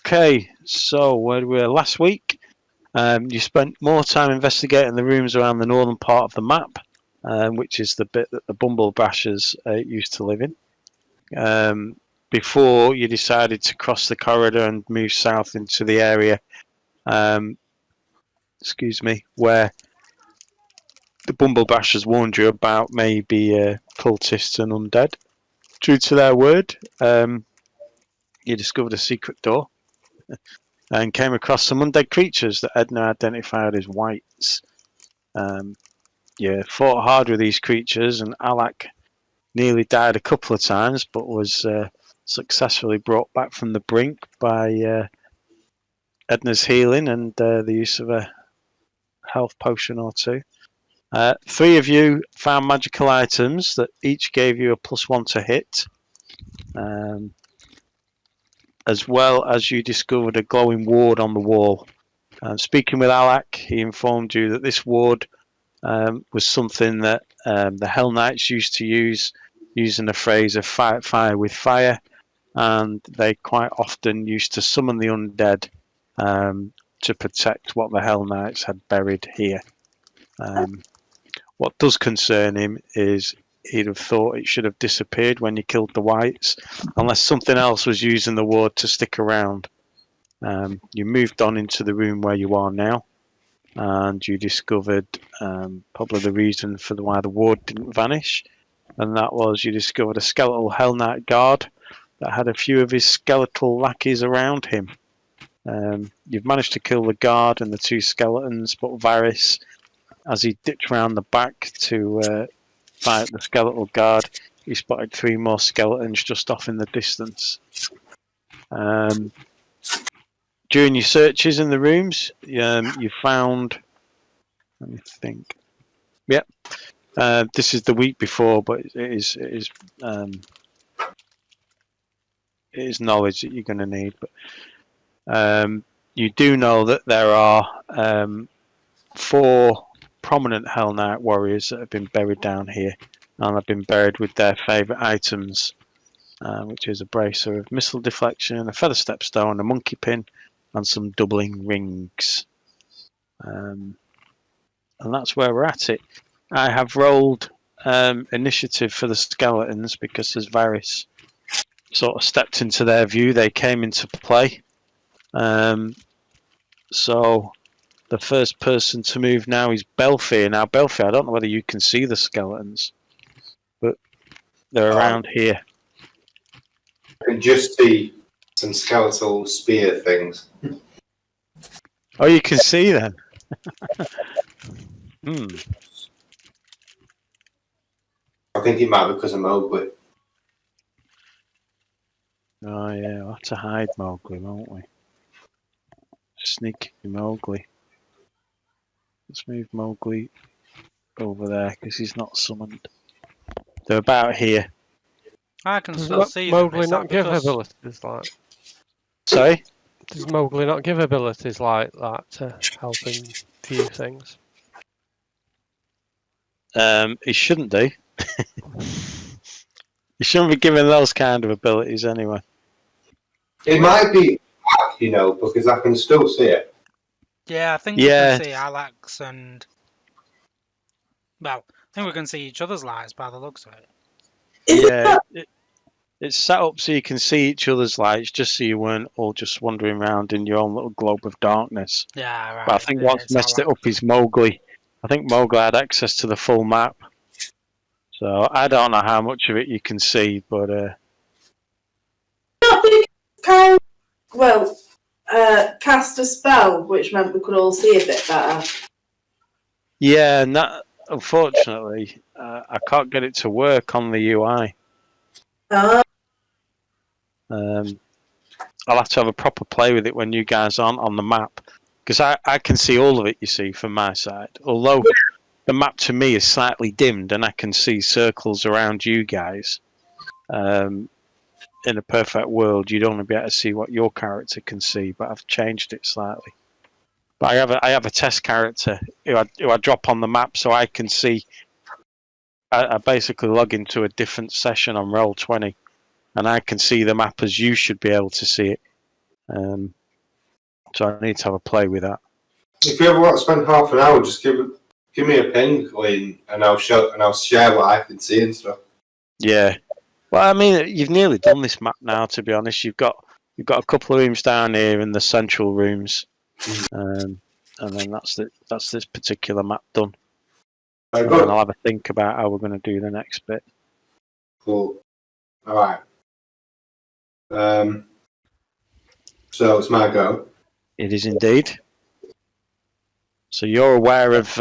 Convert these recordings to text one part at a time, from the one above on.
Okay, so where we were last week, you spent more time investigating the rooms around the northern part of the map, which is the bit that the Bumblebashers used to live in, before you decided to cross the corridor and move south into the area, where the Bumblebashers warned you about maybe cultists and undead. True to their word, you discovered a secret door and came across some undead creatures that Edna identified as wights. You fought hard with these creatures, and Alak nearly died a couple of times, but was successfully brought back from the brink by Edna's healing and the use of a health potion or two. Three of you found magical items that each gave you a +1 to hit. As well as you discovered a glowing ward on the wall. Speaking with Alak, he informed you that this ward was something that the Hell Knights used to use, using the phrase of fight fire with fire, and they quite often used to summon the undead to protect what the Hell Knights had buried here. What does concern him is he'd have thought it should have disappeared when you killed the wights, unless something else was using the ward to stick around. You moved on into the room where you are now, and you discovered probably the reason for why the ward didn't vanish, and that was you discovered a skeletal Hell Knight guard that had a few of his skeletal lackeys around him. You've managed to kill the guard and the two skeletons, but Varys, as he dipped round the back to fight the skeletal guard, he spotted 3 more skeletons just off in the distance. During your searches in the rooms, you found, let me think. Yep, this is the week before, but it is knowledge that you're going to need. But you do know that there are 4 prominent Hell Knight warriors that have been buried down here, and have been buried with their favourite items, which is a bracer of missile deflection, a feather stepstone, a monkey pin, and some doubling rings. And that's where we're at it. I have rolled initiative for the skeletons because as Varys sort of stepped into their view, they came into play. So the first person to move now is Belfie. Now, Belfie, I don't know whether you can see the skeletons, but they're around here. I can just see some skeletal spear things. Oh, you can see them? I think it might be because of Mowgli. Oh, yeah, we'll have to hide Mowgli, won't we? Sneaky Mowgli. Let's move Mowgli over there because he's not summoned. They're about here. I can still see them. Mowgli not give abilities like? Sorry? Does Mowgli not give abilities like that to help him view things? He shouldn't do. He shouldn't be given those kind of abilities anyway. It might be, because I can still see it. Yeah, I think we can see Alex and... Well, I think we can see each other's lights by the looks of it. Yeah, it's set up so you can see each other's lights, just so you weren't all just wandering around in your own little globe of darkness. Yeah, right. But I think what's messed it up is Mowgli. I think Mowgli had access to the full map. So I don't know how much of it you can see, but... cast a spell, which meant we could all see a bit better. Yeah, and that, unfortunately, I can't get it to work on the UI. I'll have to have a proper play with it when you guys aren't on the map. Because I can see all of it, you see, from my side. Although the map to me is slightly dimmed and I can see circles around you guys. In a perfect world, you'd only be able to see what your character can see, but I've changed it slightly. But I have a test character who I drop on the map so I can see. I basically log into a different session on Roll20, and I can see the map as you should be able to see it. So I need to have a play with that. If you ever want to spend half an hour, just give me a ping, Colleen, and I'll share what I can see and stuff. Yeah. Well, I mean, you've nearly done this map now. To be honest, you've got a couple of rooms down here in the central rooms, and then that's this particular map done. And then I'll have a think about how we're going to do the next bit. Cool. All right. So it's my go. It is indeed. So you're aware of?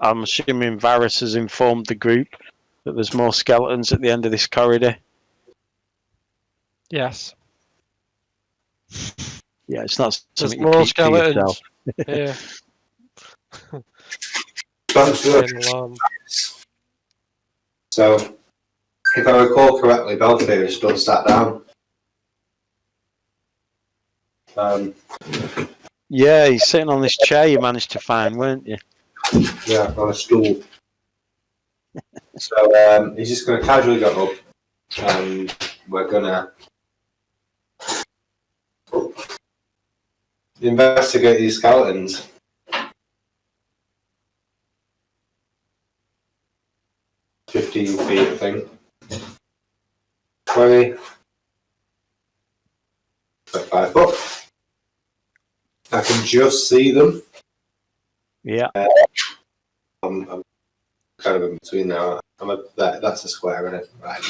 I'm assuming Varys has informed the group that there's more skeletons at the end of this corridor. Yes. Yeah, it's not There's something more you keep to yourself. skeletons. Yeah. So, if I recall correctly, Belfair is still sat down. Yeah, he's sitting on this chair you managed to find, weren't you? Yeah, on a stool. So he's just going to casually go up, and we're going to investigate these skeletons. 15 feet, I think. 20. 5 foot. I can just see them. Yeah. I'm kind of in between now. That's a square, isn't it? Right.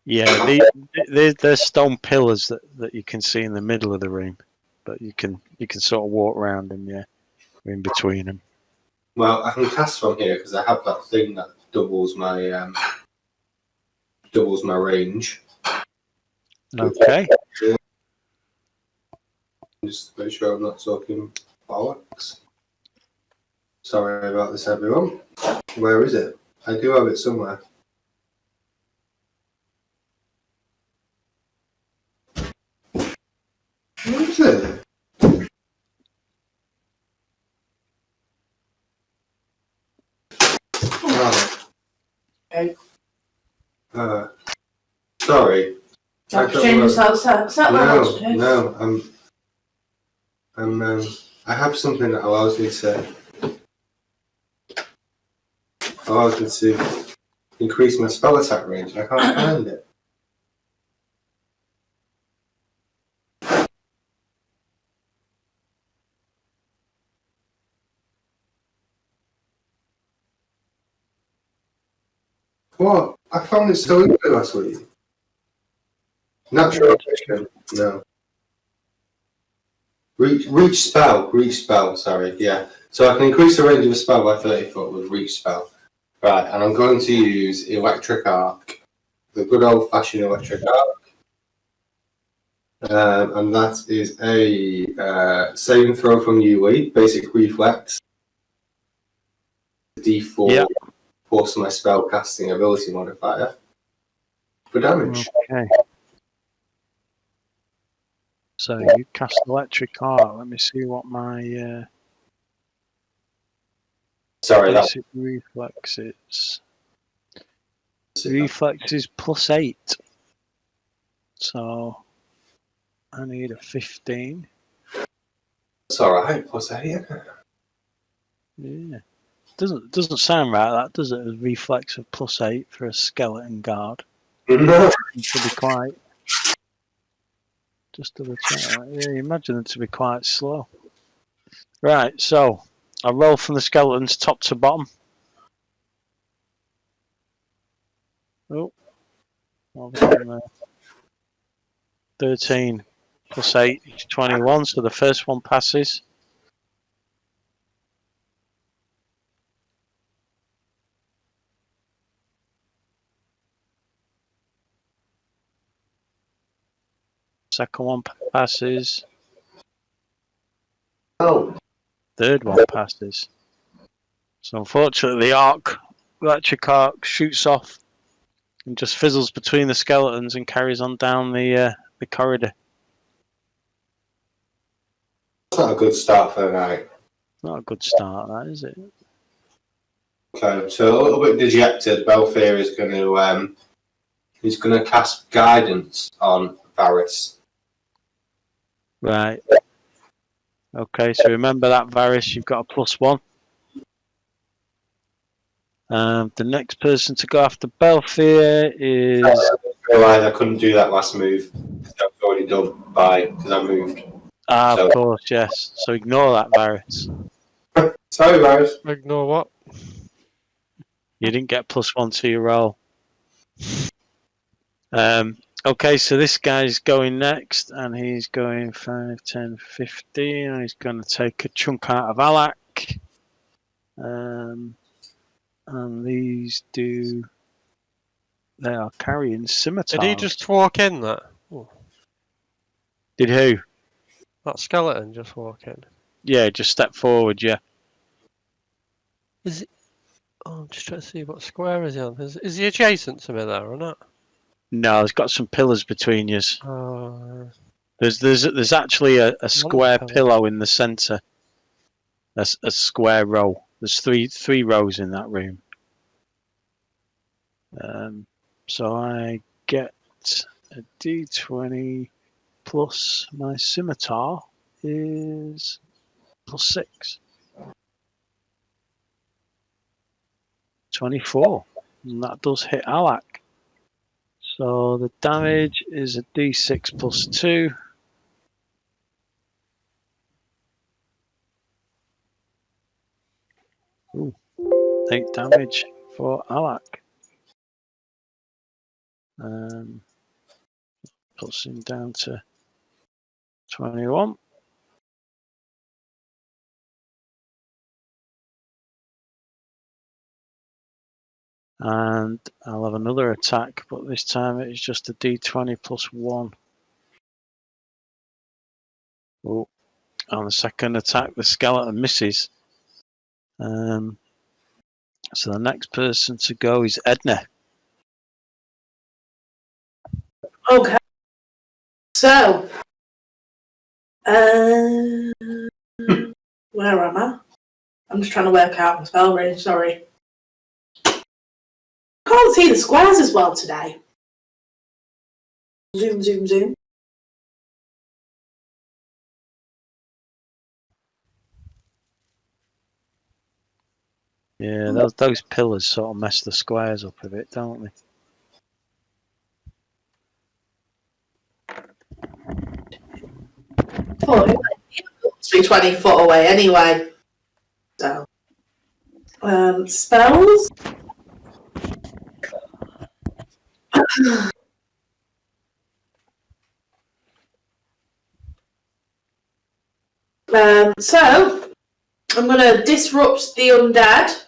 Yeah, there's stone pillars that you can see in the middle of the room, but you can sort of walk around them. Yeah, in between them. Well, I can cast from here because I have that thing that doubles my range. Okay. Just to make sure I'm not talking bollocks. Sorry about this, everyone. Where is it? I do have it somewhere. Where is it? Okay. Sorry. Change yourself. No. I have something that allows me to increase my spell attack range. I can't find it. What? I found it so easy last week. Natural action. No. Reach spell, sorry, yeah. So I can increase the range of a spell by 30 foot with reach spell. Right, and I'm going to use electric arc. The good old fashioned electric arc. And that is a saving throw from UE, basic reflex. D4 plus my spell casting ability modifier for damage. Okay. So you cast electric arc. Let me see what my Sorry, basic reflex is. Reflex is +8. So I need a 15. that's alright, +8. Yeah. Doesn't sound right, that does it? A reflex of +8 for a skeleton guard. No. It should be quite. Just double check that. Yeah, you imagine it to be quite slow. Right, so I roll from the skeletons top to bottom. Oh, what have I done there? 13 +8 is 21, so the first one passes. Second one passes. Oh. Third one passes. So unfortunately, the electric arc shoots off and just fizzles between the skeletons and carries on down the corridor. That's not a good start for the night. Not a good start, that is it? Okay, so a little bit dejected, Belfair is going to cast guidance on Varys. Right. Okay, so remember that, Varys, you've got a +1. The next person to go after Belfier is... I realised I couldn't do that last move. That was already done because I moved. Of course, yes. So ignore that, Varys. Sorry, guys. Ignore what? You didn't get +1 to your roll. Okay, so this guy's going next, and he's going 5, 10, 15, and he's going to take a chunk out of Alak. And these do... They are carrying scimitars. Did he just walk in there? Oh, Did who? that skeleton just walk in. Yeah, just step forward, yeah. Is it? Oh, I'm just trying to see what square is he on. Is he adjacent to me there or not? No, there's got some pillars between you. There's actually a square pillow in the centre. A square row. There's three rows in that room. So I get a d20 plus my scimitar is +6. 24. And that does hit Alak. So the damage is a d6 plus 2. Ooh, 8 damage for Alak. Puts him down to 21. And I'll have another attack, but this time it's just a d20 plus 1. Oh, on the second attack, the skeleton misses. So the next person to go is Edna. Okay. So, where am I? I'm just trying to work out my spell range, sorry. Can't see the squares as well today. Zoom, zoom, zoom. Yeah, those pillars sort of mess the squares up a bit, don't they? Oh, it must be 20 foot away anyway. So, spells. So, I'm going to disrupt the undead.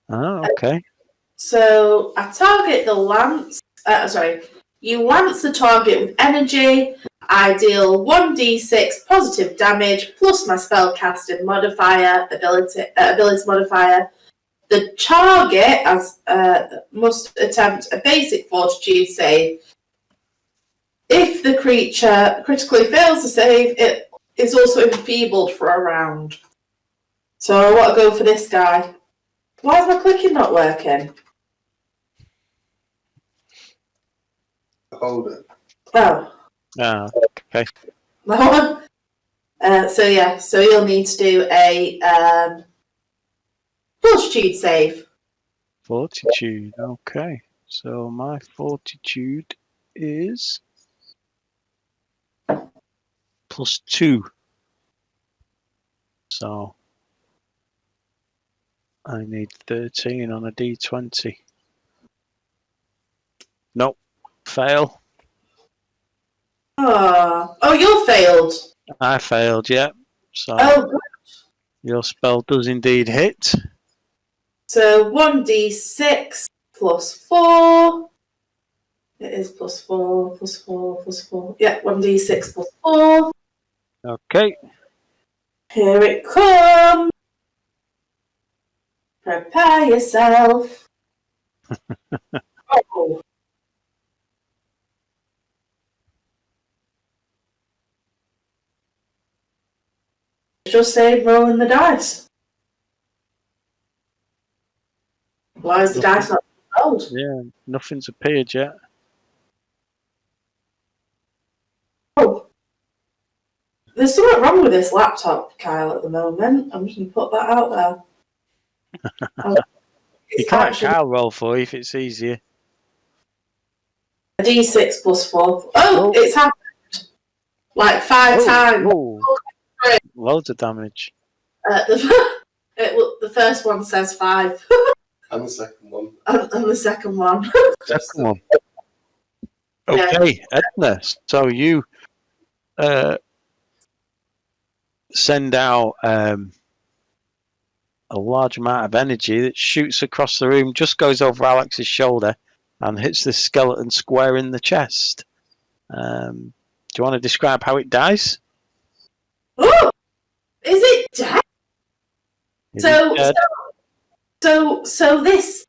Oh, okay. So, I target the lance. You lance the target with energy. I deal 1d6 positive damage plus my spellcasting modifier, ability modifier. The target must attempt a basic fortitude save. If the creature critically fails to save, it is also enfeebled for a round. So I want to go for this guy. Why is my clicking not working? Hold it. Oh. Ah, okay. That one? So you'll need to do a fortitude save. Fortitude, okay. So my fortitude is +2. So I need 13 on a d20. Nope, fail. Oh, you failed. I failed, yeah. So Oh, your spell does indeed hit. so 1d6 plus 4. It is plus 4, plus 4, plus 4. Yeah, 1d6 plus 4. Okay. Here it comes. Prepare yourself. Oh. Just say rolling the dice. Why is the dice not rolled? Yeah, nothing's appeared yet. Oh. There's something wrong with this laptop, Kyle, at the moment. I'm just going to put that out there. You can't Kyle roll for you if it's easier. A D6 plus 4. Oh, it's happened. Like 5 times. Oh. Loads of damage. The first one says 5. And the second one. And the second one. Second one. Okay, Edna. So you send out a large amount of energy that shoots across the room, just goes over Alex's shoulder, and hits the skeleton square in the chest. Do you want to describe how it dies? Oh, is it dead? So this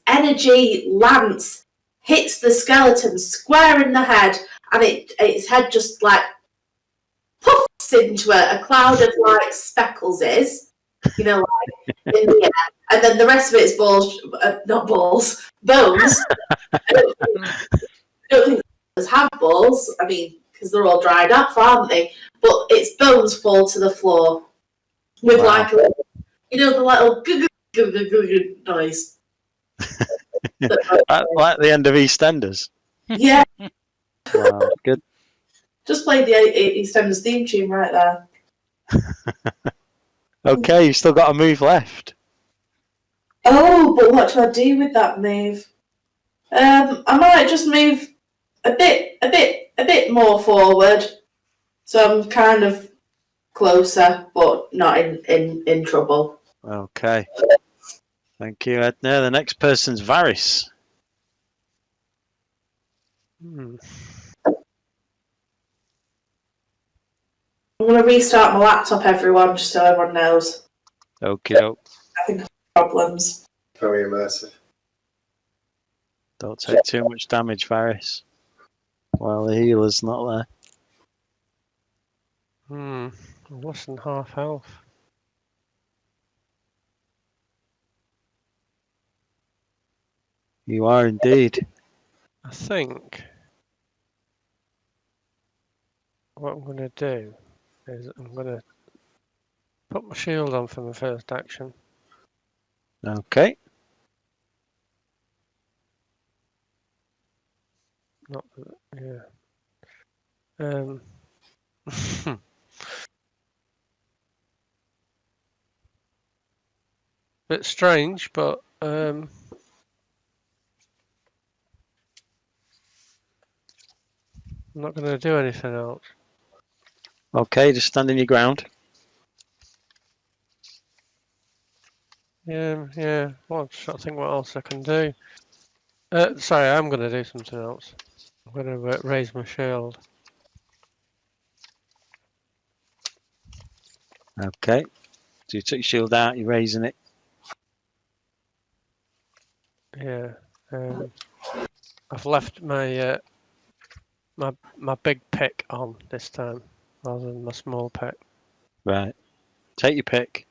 energy lance hits the skeleton square in the head, and its head just like puffs into a cloud of like speckles is, like in the air, and then the rest of it's bones. I don't think those have balls. I mean, because they're all dried up, aren't they? But its bones fall to the floor with like a little, the little noise. Like the end of EastEnders. Yeah. Wow, good. Just played the EastEnders theme tune right there. Okay, you've still got a move left. Oh, but what do I do with that move? I might just move a bit more forward, so I'm kind of closer, but not in trouble. Okay. Thank you, Edna. The next person's Varys. I'm going to restart my laptop, everyone, just so everyone knows. Okay. I think I've problems. Very immersive. Don't take too much damage, Varys. While the healer's not there. Less than half health. You are indeed. I think what I'm going to do is I'm going to put my shield on for my first action. Okay. Not that, yeah. Bit strange, but I'm not going to do anything else. Okay, just stand in your ground. Yeah. Well, I'm trying to think what else I can do. Sorry, I'm going to do something else. I'm going to raise my shield. Okay. So you took your shield out, you're raising it. Yeah. I've left my my big pick on this time rather than my small pick. Right. Take your pick.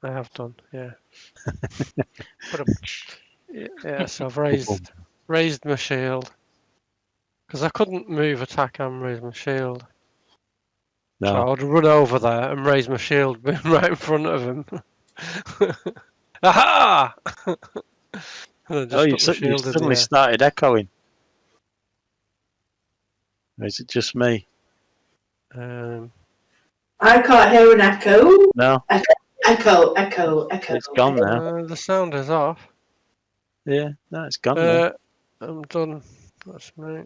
I have done, yeah. Yeah, so I've raised my shield because I couldn't move, attack, and raise my shield. No. So I would run over there and raise my shield right in front of him. Aha! And I just put my you shield in suddenly the air. started echoing. Or is it just me? I can't hear an echo. No. Echo. It's gone now. The sound is off. Yeah, no, it's gone now. I'm done. That's me.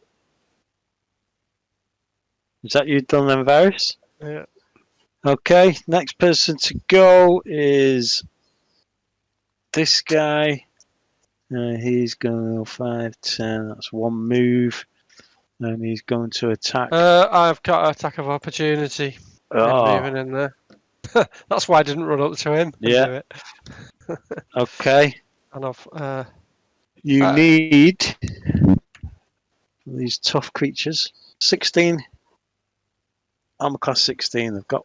Is that you done then, Varys? Yeah. Okay, next person to go is this guy. He's going to go 5, 10. That's one move. And he's going to attack. I've got an attack of opportunity. Moving in there. That's why I didn't run up to him. Yeah. And do it. Okay. And I've. You need these tough creatures. 16. Armor class 16. They've got.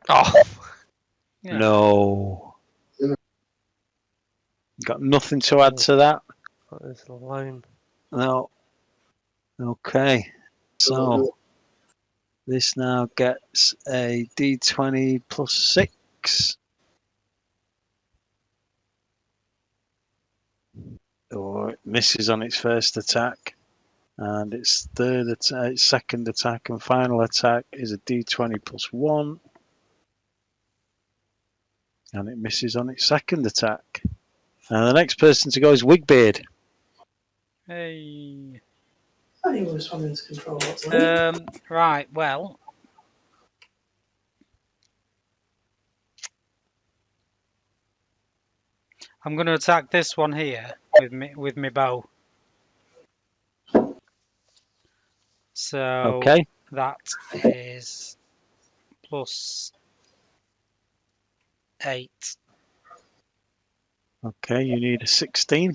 Oh. Yeah. No. Got nothing to add to that. That is lame. No. Okay. So this now gets a d20 plus 6. Or it misses on its first attack. And its its second attack and final attack is a d20 plus 1. And it misses on its second attack. And the next person to go is Wigbeard. Hey. I think we're responding to control what's on. Right, well. I'm going to attack this one here with my bow. So Okay. that is plus 8. Okay, you need a 16.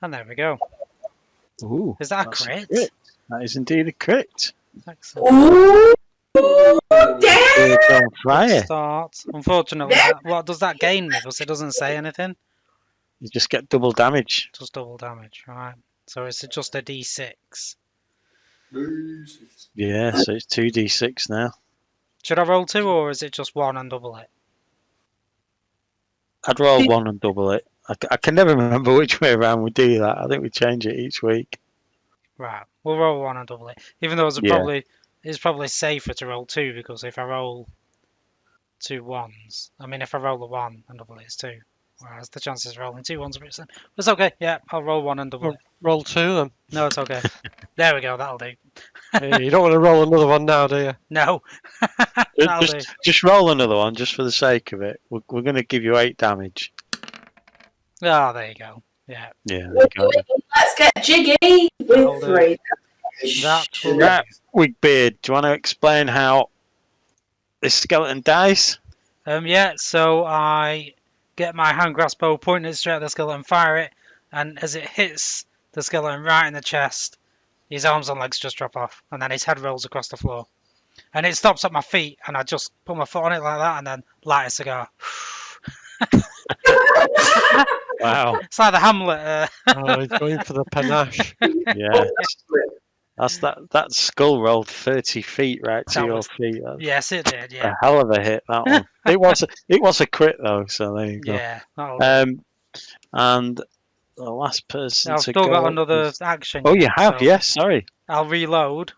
And there we go. Ooh, Is that a that's crit? That is indeed a crit. Excellent. Ooh, damn! It's on Good fire. start. Unfortunately, what does that gain me? Because it doesn't say anything. You just get double damage. Just double damage, right? So it's just a d6. Yeah, so it's 2d6 now. Should I roll 2 or is it just 1 and double it? I'd roll 1 and double it. I can never remember which way around we do that. I think we change it each week. Right, we'll roll 1 and double it. Even though it's probably safer to roll 2 because if I roll 2 1s, I mean if I roll a 1 and double it, it's 2. Whereas the chances of rolling 2 1s are pretty slim. But it's okay. Yeah, I'll roll 1 and double it. Roll 2 then. No, it's okay. There we go. That'll do. Hey, you don't want to roll another one now, do you? No. That'll do. Just roll another one, just for the sake of it. We're going to give you 8 damage. Oh, there you go. Yeah. Yeah, there you go. Let's get jiggy with 3. That will Right, Wigbeard, do you want to explain how this skeleton dies? Yeah, so I get my hand grasp bow, point it straight at the skeleton, fire it, and as it hits the skeleton right in the chest, his arms and legs just drop off, and then his head rolls across the floor. And it stops at my feet, and I just put my foot on it like that, and then light a cigar. Wow. It's like the Hamlet. Oh, he's going for the panache. Yeah. That's that skull rolled 30 feet right to That your was- feet. That's Yes, it did. a Yeah. hell of a hit, that one. It was a crit though, so there you go. Yeah. that'll do. And the last person I've to still go got another is- action. Oh, you yet, have? so Yes, sorry. I'll reload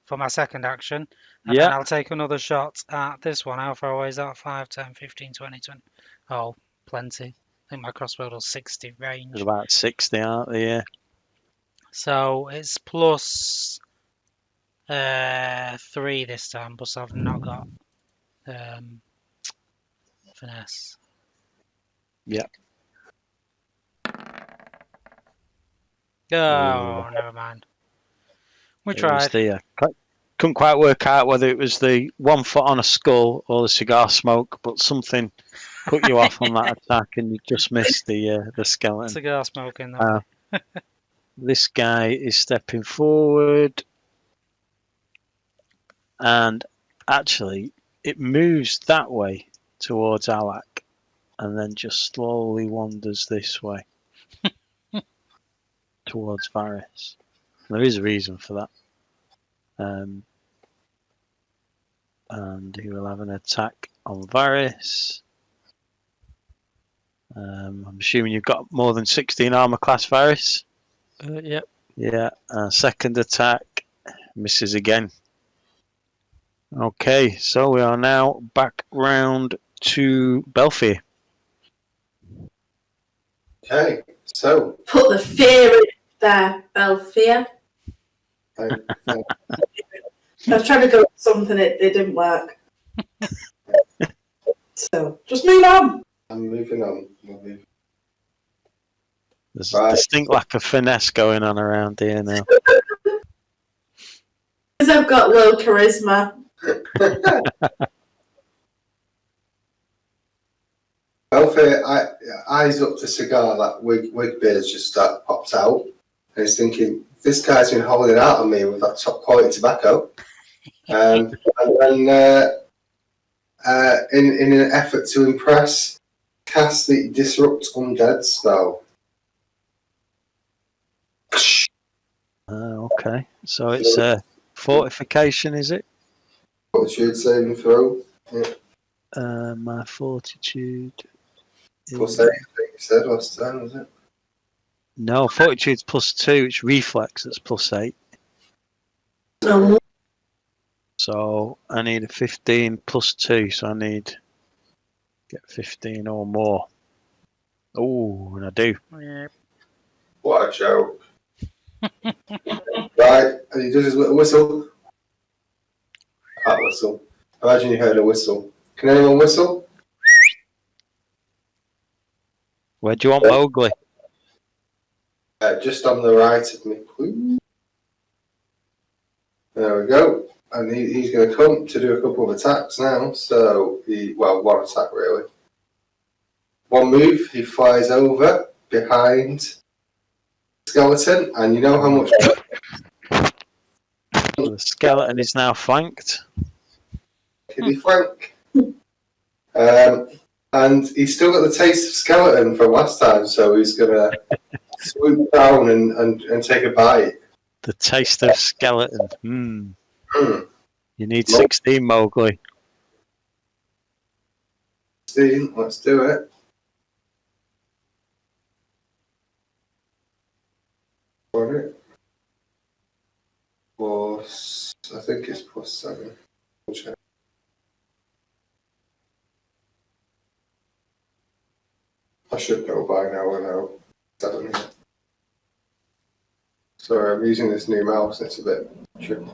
for my second action. And Yeah. then I'll take another shot at this one. How far away is that? 5, 10, 15, 20, 20. Oh, plenty. I think my crossbow does 60 range. There's about 60, aren't they? Yeah. So it's plus 3 this time, plus I've not got finesse. Yeah. Oh, never mind. We It was tried. couldn't quite work out whether it was the 1 foot on a skull or the cigar smoke, but something put you off on that attack and you just missed the skeleton. Cigar smoking. That way. This guy is stepping forward and actually it moves that way towards Alak and then just slowly wanders this way towards Varys. There is a reason for that. And he will have an attack on Varys. I'm assuming you've got more than 16 armor class, Varys. Yep. Yeah. Second attack misses again. Okay, so we are now back round to Belfie. Okay, so Put the fear in there, Belfia. thank- thank- I was trying to go with something, it didn't work. So, just move on. I'm moving on. There's Right. a distinct lack of finesse going on around here now. Because I've got low charisma. Alfie, eyes up the cigar that Wigbeard's just pops out, and he's thinking, this guy's been holding out on me with that top quality tobacco. And then in an effort to impress, cast the Disrupt Undead spell. Okay. So it's fortification, is it? Fortitude saving throw. My fortitude. Plus 8, I think you said last time, was it? No, fortitude's +2. It's reflex that's +8. No. So I need a 15 +2. So I need get 15 or more. Oh, and I do. Yep. What a joke. Right, and he does his little whistle. I can't whistle. Imagine you heard a whistle. Can anyone whistle? Where do you want Mowgli? Just on the right of me, please. There we go. And he's going to come to do a couple of attacks now. So, one attack really. One move, he flies over behind the skeleton, and you know how much. The skeleton is now flanked. Kitty flank. And he's still got the taste of skeleton from last time, so he's going to swoop down and take a bite. The taste of skeleton. Mm. You need 16, Mowgli. 16, let's do it. Got it. Plus, I think it's +7. We'll check. I should know by now, I know. 7. Sorry, I'm using this new mouse, it's a bit tricky.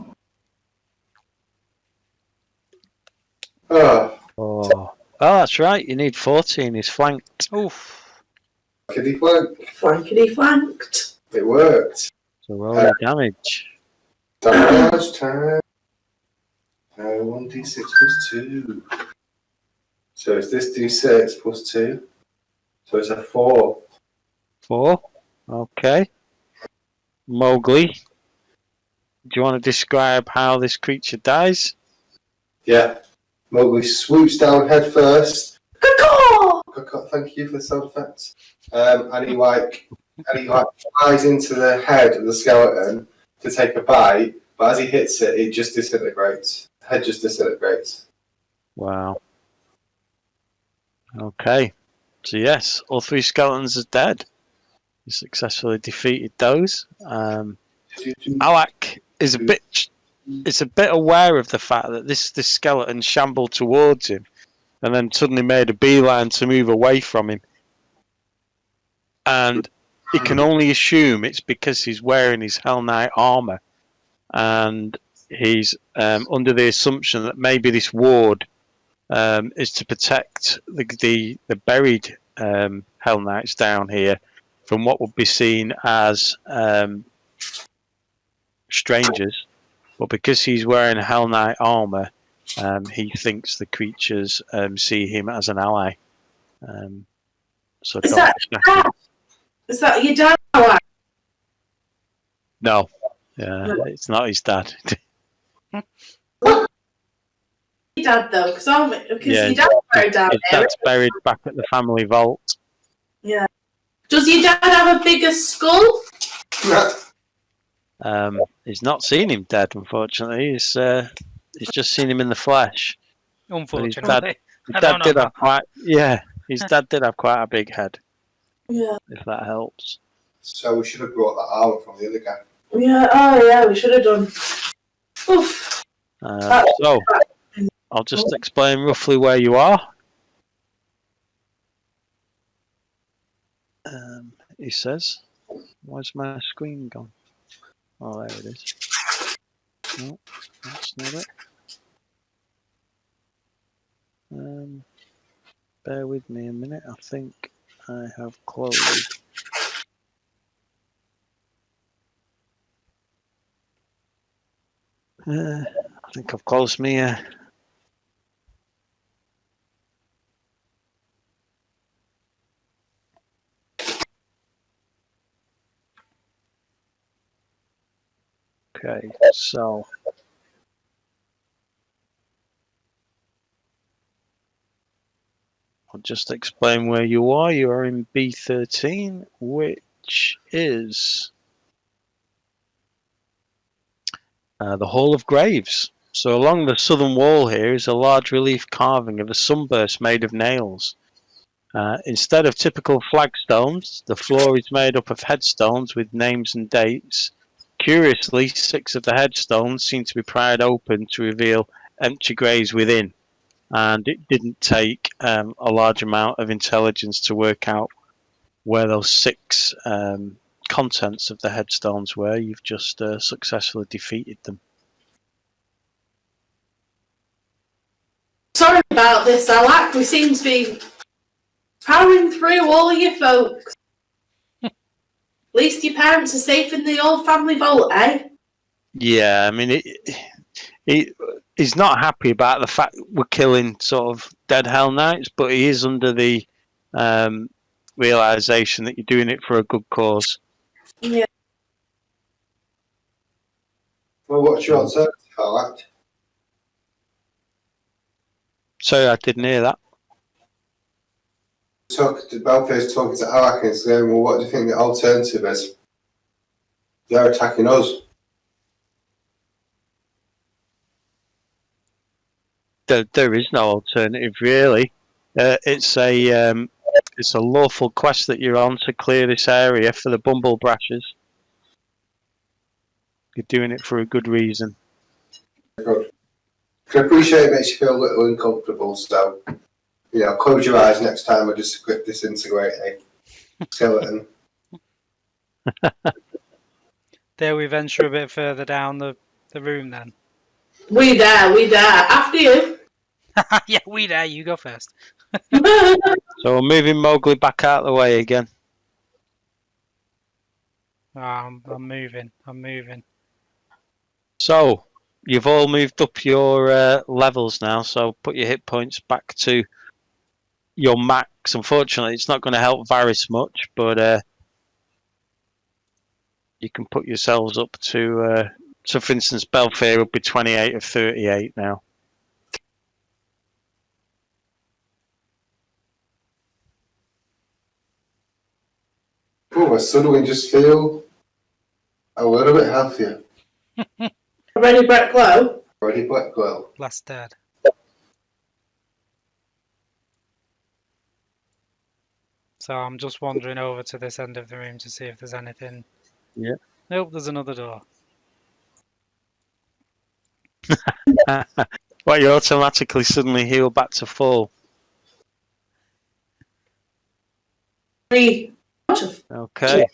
Oh, that's right. You need 14. He's flanked. Oof. Kitty flank. Flankety flanked. It worked. So roll your damage. Damage time. 1d6 +2. So it's this d6 +2. So it's a 4. 4. Okay. Mowgli. Do you want to describe how this creature dies? Yeah. Mowgli swoops down head first. Caw! Thank you for the sound effects. And he flies into the head of the skeleton to take a bite, but as he hits it, it just disintegrates. The head just disintegrates. Wow. Okay. So yes, all 3 skeletons are dead. You successfully defeated those. Alak is a bit aware of the fact that this skeleton shambled towards him and then suddenly made a beeline to move away from him. And he can only assume it's because he's wearing his Hell Knight armor, and he's under the assumption that maybe this ward is to protect the buried Hell Knights down here from what would be seen as strangers. But because he's wearing Hell Knight armor, he thinks the creatures see him as an ally. So Is don't that, is that your dad? No, it's not his dad. Your dad though, because your dad's buried down His there. dad's buried back at the family vault. Yeah. Does your dad have a bigger skull? He's not seen him dead, unfortunately. He's just seen him in the flesh. But Unfortunately. his dad did have his dad did have quite a big head. Yeah. If that helps. So we should have brought that armor from the other guy. Yeah. Oh yeah, we should have done. Oof. So I'll just explain roughly where you are. He says, "Where's my screen gone? Oh, there it is. No, that's not it. Bear with me a minute. I think I have closed. I think I've closed me. Okay, so I'll just explain where you are. You are in B13, which is the Hall of Graves. So along the southern wall here is a large relief carving of a sunburst made of nails. Instead of typical flagstones, the floor is made up of headstones with names and dates. Curiously, 6 of the headstones seem to be pried open to reveal empty graves within. And it didn't take a large amount of intelligence to work out where those 6 contents of the headstones were. You've just successfully defeated them. Sorry about this, Alak. We seem to be powering through all of you folks. At least your parents are safe in the old family vault, eh? Yeah, I mean, he's not happy about the fact we're killing sort of dead Hell Knights, but he is under the realization that you're doing it for a good cause. Yeah. Well, what's your alternative, Alak? Sorry, I didn't hear that. Balfour's talking to Alak and saying, well, what do you think the alternative is? They're attacking us. There is no alternative, really. It's a lawful quest that you're on to clear this area for the Bumble Brashers. You're doing it for a good reason. Good. I appreciate it makes you feel a little uncomfortable, so close your eyes next time I disintegrate a skeleton. Dare we venture a bit further down the room then? We there. After you. Yeah, we there. You go first. So we're moving Mowgli back out of the way again. I'm moving. So you've all moved up your levels now, so put your hit points back to your max. Unfortunately, it's not going to help Varys much, but you can put yourselves up to... so, for instance, Belfair would be 28 of 38 now. Oh, I suddenly just feel a little bit healthier. Ready, Brett Glow? Already black glow. Last dead. So I'm just wandering over to this end of the room to see if there's anything. Yeah. Nope, there's another door. Well, you automatically suddenly heal back to full. 3. Okay.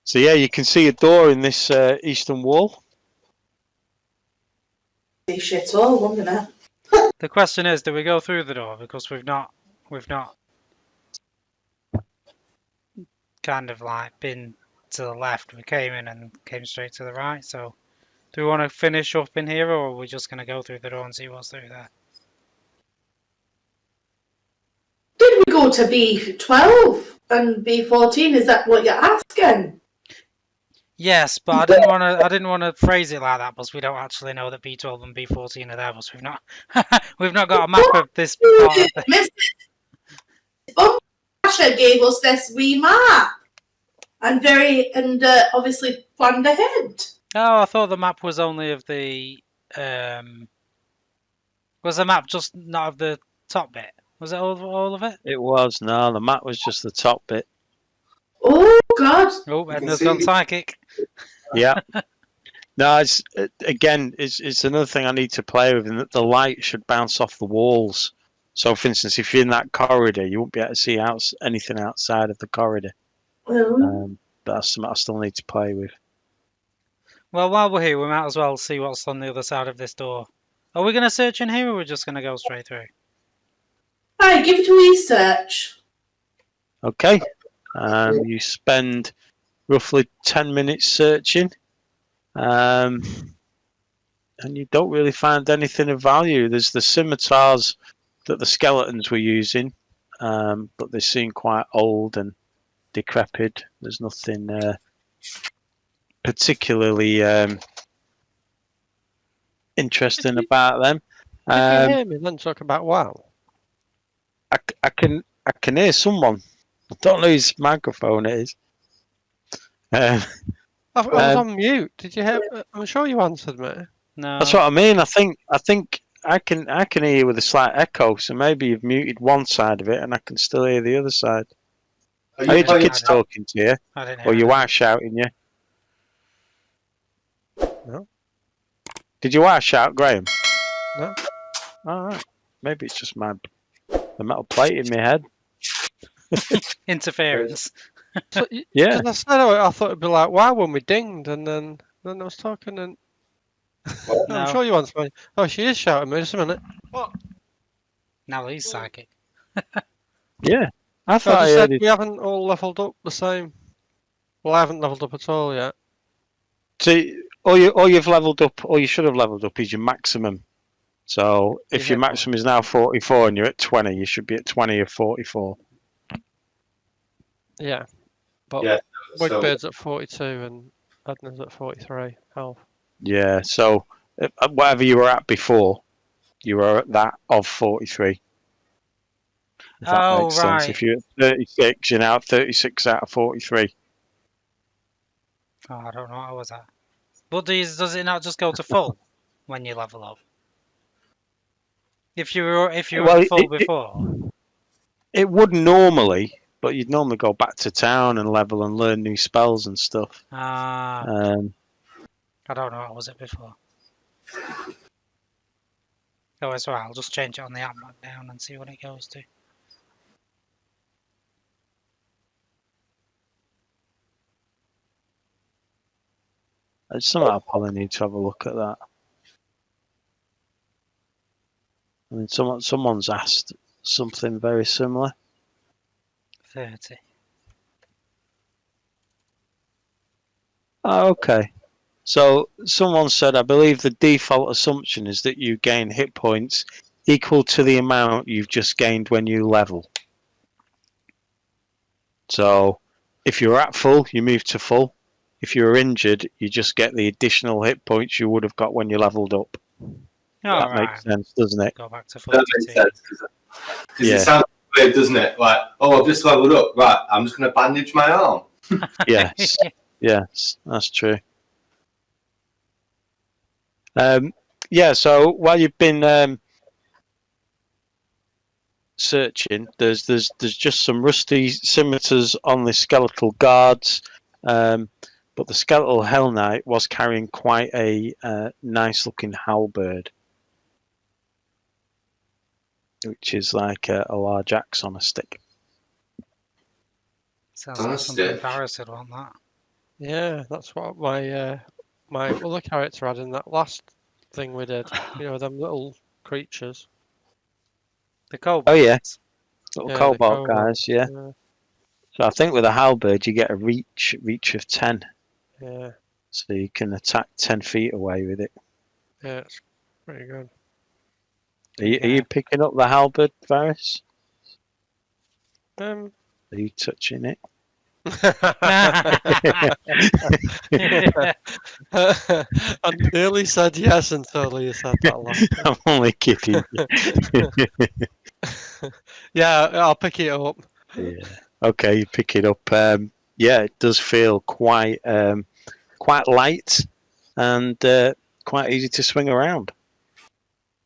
So yeah, you can see a door in this eastern wall. Shit all, one minute. The question is, do we go through the door? Because we've not kind of like been to the left. We came in and came straight to the right. So do we want to finish up in here, or are we just going to go through the door and see what's through there? Did we go to B12 and B14? Is that what you're asking? Yes, but I didn't want to phrase it like that, because we don't actually know that B12 and B14 are there, because we've not got a map of this part of the... Mrs. Bumbasher gave us this wee map, and obviously planned ahead. Oh, I thought the map was only of the was the map just not of the top bit? Was it all of it? It was. No, the map was just the top bit. Oh God! Oh, Edna's gone psychic. Yeah. No, it's another thing I need to play with, and that the light should bounce off the walls. So, for instance, if you're in that corridor, you won't be able to see anything outside of the corridor. But that's something I still need to play with. Well, while we're here, we might as well see what's on the other side of this door. Are we going to search in here, or are we just going to go straight through? Right, give it a research. Okay. You spend roughly 10 minutes searching, and you don't really find anything of value. There's the scimitars that the skeletons were using, but they seem quite old and decrepit. There's nothing particularly interesting about them. Did you hear me then talk about WoW? I can I can hear someone. I don't know whose microphone it is. I was Um, on mute. Did you hear? I'm sure you answered me. No. That's what I mean. I think I can hear you with a slight echo. So maybe you've muted one side of it, and I can still hear the other side. Are Are you your playing? kids talking to you, I didn't or hear your anything. wife shouting you? No. Did your wife shout, Graham? No. All right. Maybe it's just the metal plate in my head. Interference. So, Yeah. because I said I thought it'd be like, wow, when we dinged, and then I was talking, and What? I'm No. sure you answered me. Oh, she is shouting me. Just a minute. What? Now he's psychic. Yeah. I I thought I just heard said it. we haven't all leveled up the same. Well, I haven't leveled up at all yet. See, all you've leveled up, all you should have leveled up is your maximum. So if Your your hit maximum is now 44 and you're at 20, you should be at 20 or 44. Yeah. But Yeah. So Wigbeard's at 42 and Edna's at 43 health. Yeah. So whatever you were at before, you were at that of 43. If that Oh, makes sense. right. If you're at 36, you're now at 36 out of 43. Oh, I don't know what I was at. But does it not just go to full when you level up? If you were Well, at full before. it would normally, but you'd normally go back to town and level and learn new spells and stuff. I don't know what was it before. Oh, as well. I'll just change it on the app back down and see what it goes to. Somehow, probably need to have a look at that. I mean, someone's asked something very similar. 30. Oh, okay. So someone said, I believe the default assumption is that you gain hit points equal to the amount you've just gained when you level. So if you're at full, you move to full. If you're injured, you just get the additional hit points you would have got when you leveled up. That makes sense, doesn't it? Go back to that makes 42. sense because it sounds weird, doesn't it? Like, oh, I've just leveled up. Right, I'm just going to bandage my arm. Yes. Yes, that's true. Yeah, so while you've been searching, there's just some rusty scimitars on the skeletal guards, but the skeletal Hell Knight was carrying quite a nice looking halberd, which is like a large axe on a stick. Sounds like something Fantastic. Barris would want that. Yeah, that's what my other character had in that last thing we did. You know, them little creatures. The kobolds. Oh yeah, little Yeah, the cobalt cobalt. guys. Yeah. So I think with a halberd you get a reach of 10, Yeah, so you can attack 10 feet away with it. yeah, it's pretty good. Are you picking up the halberd, Varys? Um, Are you touching it? I nearly said yes until you said that last I'm only kidding. Yeah, I'll pick it up. Yeah. Okay, you pick it up. Yeah, it does feel quite light and quite easy to swing around.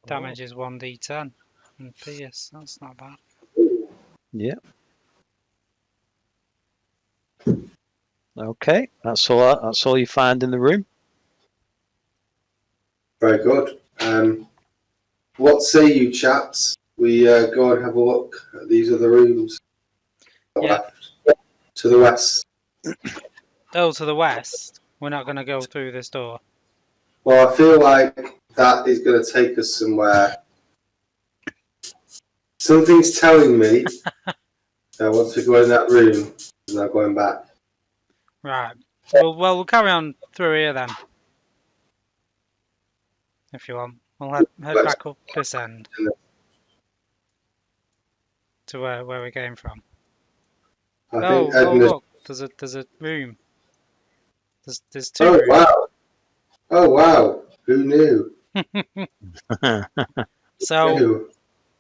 Damage is 1d10 and pierce. That's not bad. Yeah. Okay, that's all you find in the room. Very good. What say you, chaps? We go and have a look at these other rooms. Yeah. To the west. Oh, to the west. We're not going to go through this door. Well, I feel like that is going to take us somewhere. Something's telling me that once we go in that room, we're not going back. Right. Well, we'll carry on through here then. If you want. We'll head back up this end. To where we came from. I think Oh, Edna's... look. There's a room. There's two Oh, rooms. wow. Oh, wow. Who knew? So, Who?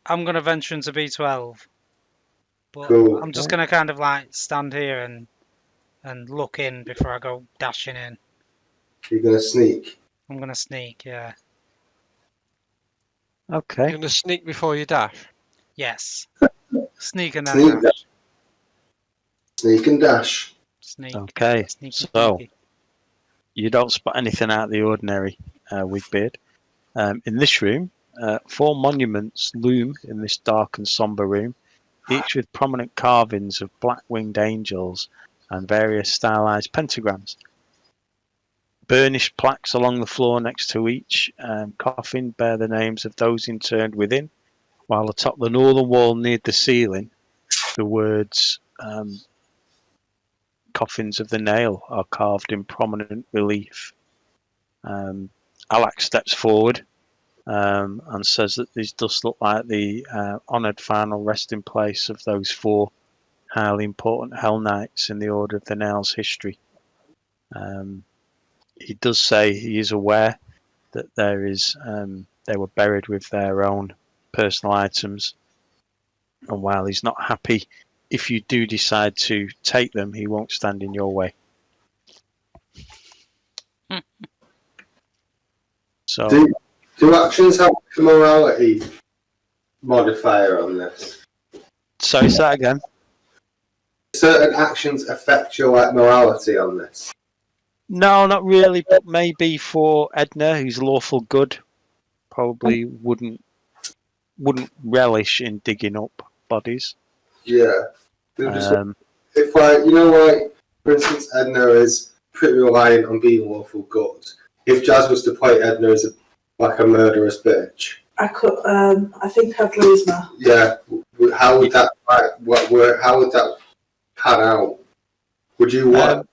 I'm going to venture into B12. But Cool. I'm just gonna kind of like stand here and look in before I go dashing in. You're going to sneak. I'm gonna sneak, yeah. Okay. You're going to sneak before you dash. Yes. Sneak and then Sneak. dash. Sneak and dash. Sneak. Okay. Sneaky, So sneaky. you don't spot anything out of the ordinary, Wigbeard. In this room, 4 monuments loom in this dark and somber room, each with prominent carvings of black-winged angels and various stylized pentagrams. Burnished plaques along the floor next to each coffin bear the names of those interned within, while atop the northern wall near the ceiling, the words "Coffins of the Nail" are carved in prominent relief. Alak steps forward and says that these does look like the honoured final resting place of those 4 highly important Hell Knights in the Order of the Nail's history. He does say he is aware that they were buried with their own personal items, and while he's not happy if you do decide to take them, he won't stand in your way. So Do actions have a morality modifier on this? sorry, say that again. Certain actions affect your like morality on this. No, not really, but maybe for Edna, who's lawful good, probably wouldn't relish in digging up bodies. Yeah. Just, Um, if like, for instance, Edna is pretty reliant on being lawful good. If Jazz was to play Edna as a murderous bitch, I think I'd lose my. yeah, how would that how would that pan out? Would you add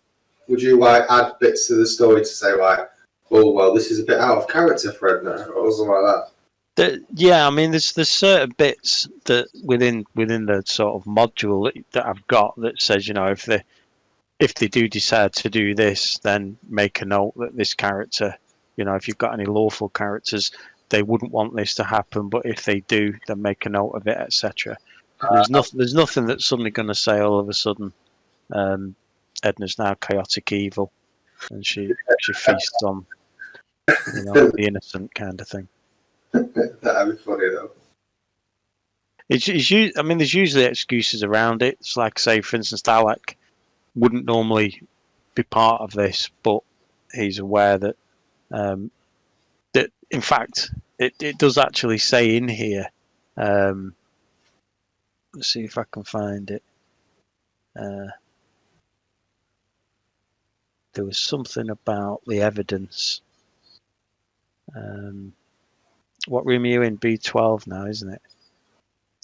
bits to the story to say like, oh well, this is a bit out of character for Edna or something like that? yeah, I mean, there's certain bits that within the sort of module that I've got that says, if they do decide to do this, then make a note that this character, if you've got any lawful characters, they wouldn't want this to happen, but if they do, then make a note of it, etc. There's nothing that's suddenly going to say all of a sudden, Edna's now chaotic evil, and she feasts on the innocent kind of thing. That'd be funny though. I mean, there's usually excuses around it. It's like, say, for instance, Alec wouldn't normally be part of this, but he's aware that that in fact it does actually say in here. Let's see if I can find it. There was something about the evidence. What room are you in? B12 now, isn't it?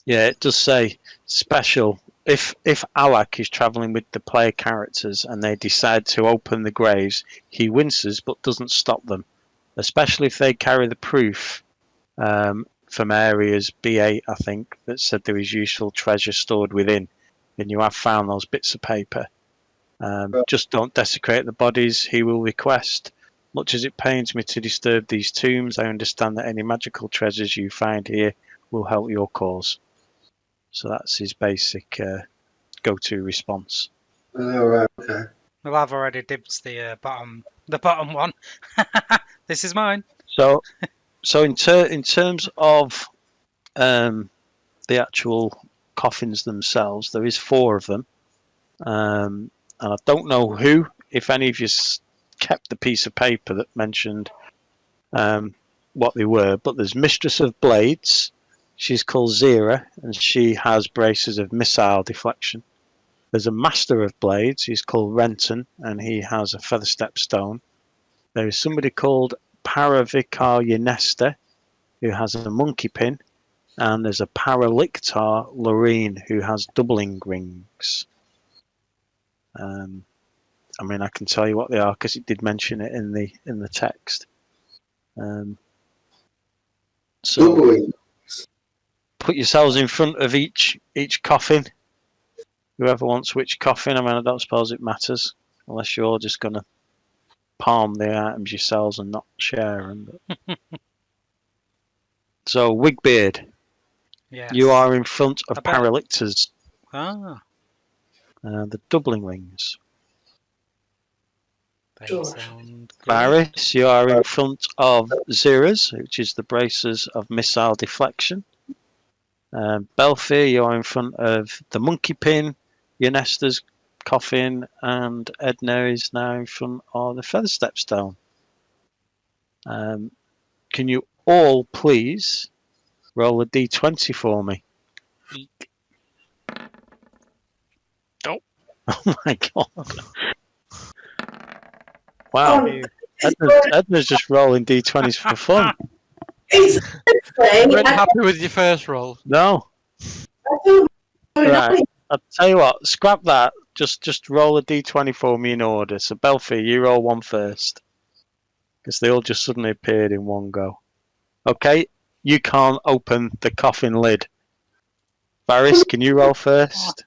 Yeah, it does say special. If Alak is travelling with the player characters and they decide to open the graves, he winces but doesn't stop them, especially if they carry the proof from areas B8, I think, that said there is useful treasure stored within, and you have found those bits of paper. Just don't desecrate the bodies, he will request. Much as it pains me to disturb these tombs, I understand that any magical treasures you find here will help your cause. So that's his basic go-to response. Oh, right, okay. Well, I've already dipped the bottom one. This is mine. So in terms of the actual coffins themselves, there is 4 of them, and I don't know if any of you kept the piece of paper that mentioned what they were, but there's Mistress of Blades. She's called Zira, and she has braces of missile deflection. There's a Master of Blades. He's called Renton, and he has a feather step stone. There is somebody called Paravicar Yanesta, who has a monkey pin, and there's a Paralictar Loreen, who has doubling rings. I mean, I can tell you what they are because it did mention it in the text. So Doubling. put yourselves in front of each coffin. Whoever wants which coffin. I mean, I don't suppose it matters unless you're just going to palm the items yourselves and not share them. But... So, Wigbeard, Yes. you are in front of I bet- Paralictors. Ah, The doubling wings. they Sure. sound good. Varys, you are in front of Xera's, which is the braces of missile deflection. Belfier, you're in front of the monkey pin, Yonesta's coffin, and Edna is now in front of the feather step stone. Can you all please roll a d20 for me? Eek. Oh my god. Wow. Oh, Edna's just rolling d20s for fun. it's You weren't I happy with your first roll. No. don't know. Right. I'll tell you what, scrap that. Just roll a d20 for me in order. So Belfier, you roll one first. Because they all just suddenly appeared in one go. Okay, you can't open the coffin lid. Varys, can you roll first?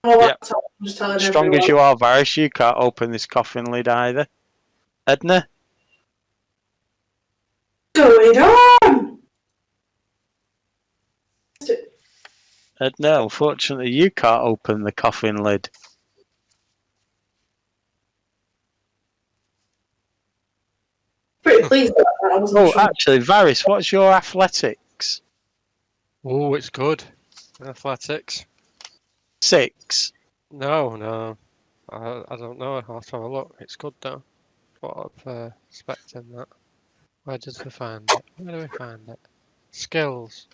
Oh, Yep. I'm just telling Strong everyone. as you are, Varys, you can't open this coffin lid either. Edna? Going on. Edna, unfortunately, you can't open the coffin lid. Pretty pleased about that. I wasn't Oh, sure. actually, Varys, what's your athletics? Oh, it's good. Athletics. 6. No. I don't know. I'll have to have a look. It's good though. What I'm expecting that. Where does we find it? Where do we find it? Skills.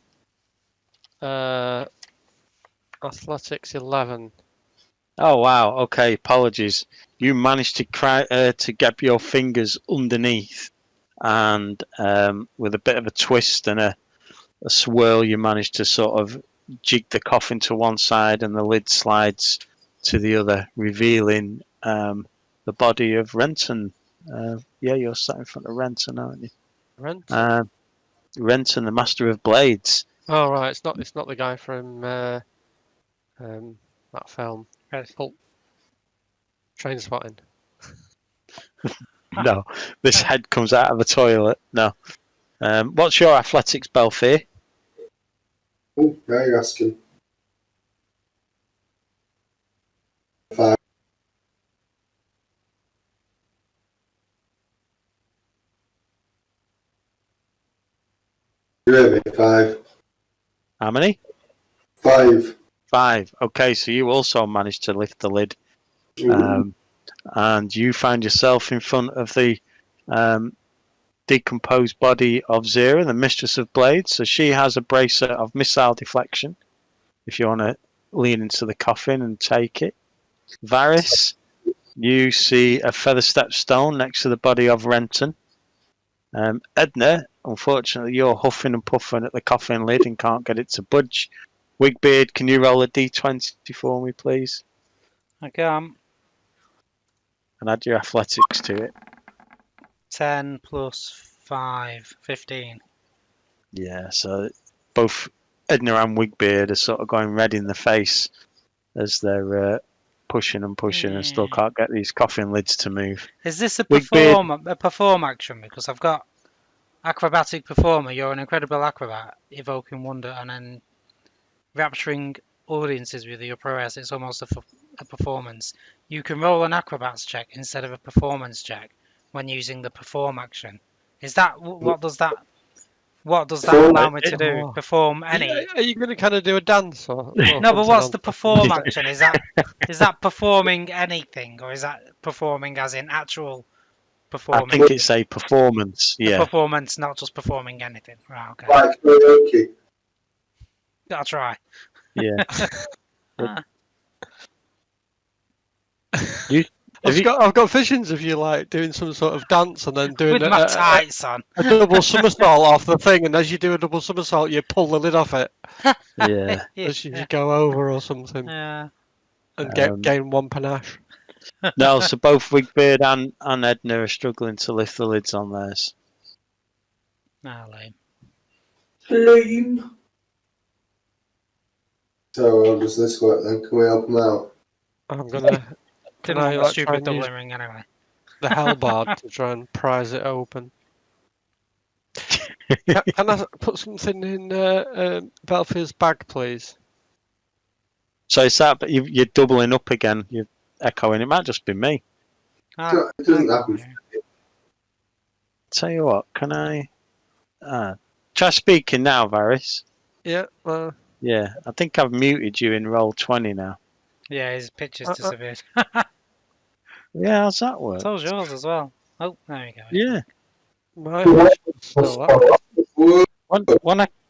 Athletics 11. Oh wow. Okay, apologies. You managed to get your fingers underneath, and with a bit of a twist and a swirl, you managed to sort of jig the coffin to one side, and the lid slides to the other, revealing the body of Renton. Yeah, you're sat in front of Renton, aren't you? Rent. Renton, the master of blades. Oh right, it's not the guy from that film. Yes. Pulp. Train Spotting. No, this head comes out of the toilet. No. What's your athletics, Belfier? Oh, now you're asking. 5. You hear me? 5. How many? 5. 5. Okay, so you also managed to lift the lid, and you find yourself in front of the decomposed body of Xera, the mistress of blades. So she has a bracer of missile deflection. If you want to lean into the coffin and take it, Varys, you see a feather step stone next to the body of Renton. Edna, unfortunately, you're huffing and puffing at the coffin lid and can't get it to budge. Wigbeard, can you roll a d20 for me, please? Okay, And add your athletics to it. 10 plus 5, 15. Yeah, so both Edna and Wigbeard are sort of going red in the face as they're pushing and pushing and still can't get these coffin lids to move. Is this a Wigbeard, perform action? Because I've got acrobatic performer. You're an incredible acrobat, evoking wonder, and then rapturing audiences with your prowess. It's almost a performance. You can roll an acrobats check instead of a performance check when using the perform action. Is that what does that? What does that allow me to do? Oh. Perform any? Are you going to kind of do a dance or No, but something what's on the top? perform action? Is that performing anything, or is that performing as in actual I performing? think it's a performance. A Yeah. performance, not just performing anything. Right, okay. Like karaoke. I'll try. Yeah. I've got visions of you like doing some sort of dance and then doing With my tights on. a double somersault off the thing, and as you do a double somersault, you pull the lid off it Yeah. as you go over or something, Yeah. and gain one panache. No, so both Wigbeard and Edna are struggling to lift the lids on theirs. Ah, lame. Lame. So how does this work then? Can we help them out? I'm gonna. Can Didn't I want a like, try stupid and use doubling ring anyway. the hellbard to try and prise it open? Can I put something in Belfie's bag, please? So it's that, but you're doubling up again. You're echoing. It might just be me. It doesn't happen. Tell you what, can I try speaking now, Varys? Yeah. Yeah, I think I've muted you in roll 20 now. Yeah, his picture's Uh, uh. disappeared. Yeah, how's that work? So's yours as well. Oh, there we go. Yeah. My picture's still up.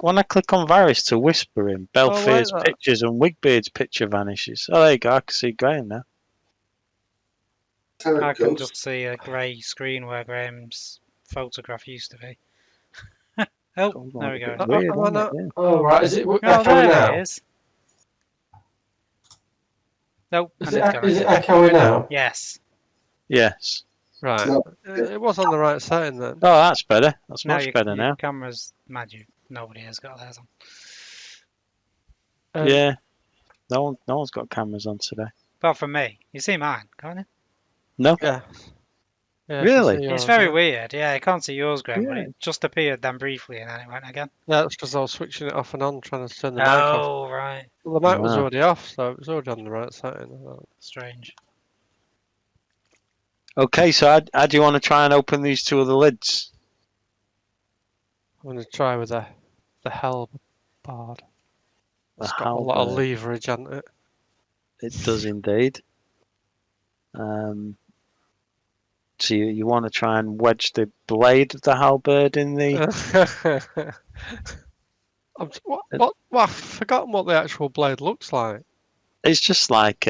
When I click on Varys to whisper him, Belfiere's that. pictures and Wigbeard's picture vanishes. Oh, there you go. I can see Graham now. I can just see a grey screen where Graham's photograph used to be. Oh, there we go. Weird, Am I isn't it? not? Yeah. Oh, right. Is it Oh, echoing there now? it is. Nope. Is it echoing now? Yes. Yes. Right. No. It was on the right setting then. Oh, that's better. That's Now much better your now. camera's mad. Nobody has got theirs on. Yeah. No one's got cameras on today. Apart from me. You see mine, can't you? No. Yeah. Yeah, Really? I can see It's yours, very yeah. weird. Yeah, I can't see yours, Graham, but Yeah. it just appeared then briefly and then it went again. Yeah, that's because I was switching it off and on, trying to turn the mic off. Oh, right. Well, the mic was Ah. already off, so it was already on the right setting. Strange. Okay, so how do you want to try and open these two other lids? I'm going to try with the halberd. It's The got a lot of halberd. leverage on it. It does indeed. So you want to try and wedge the blade of the halberd in the... I've forgotten what the actual blade looks like. It's just like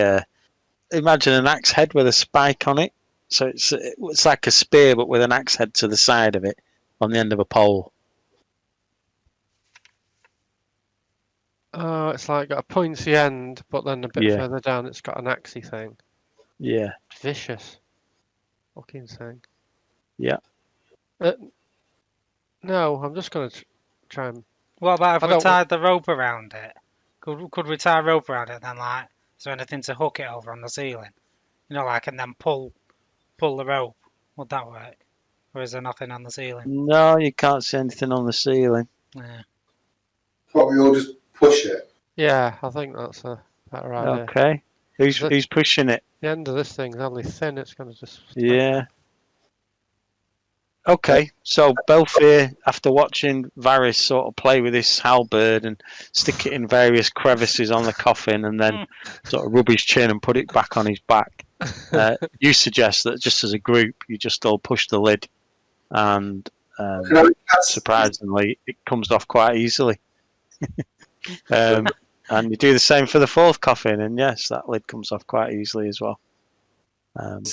imagine an axe head with a spike on it. So it's like a spear, but with an axe head to the side of it, on the end of a pole. Oh, it's like got a pointy end, but then a bit Yeah. further down it's got an axey thing. Yeah. Vicious looking thing. Yeah. No, I'm just going to try and... What about if I we don't- tied the rope around it? Could we tie a rope around it then, like, is there anything to hook it over on the ceiling? You know, like, and then pull the rope. Would that work? Or is there nothing on the ceiling? No, you can't see anything on the ceiling. Yeah. But we all just push it. Yeah, I think that's a better idea. Okay. Who's pushing it? The end of this thing's only thin, it's going to just... Yeah. Okay, so Belfier, after watching Varys sort of play with this halberd and stick it in various crevices on the coffin and then sort of rub his chin and put it back on his back, you suggest that just as a group, you just all push the lid and Can I cast, surprisingly, it comes off quite easily. And you do the same for the fourth coffin and yes, that lid comes off quite easily as well. you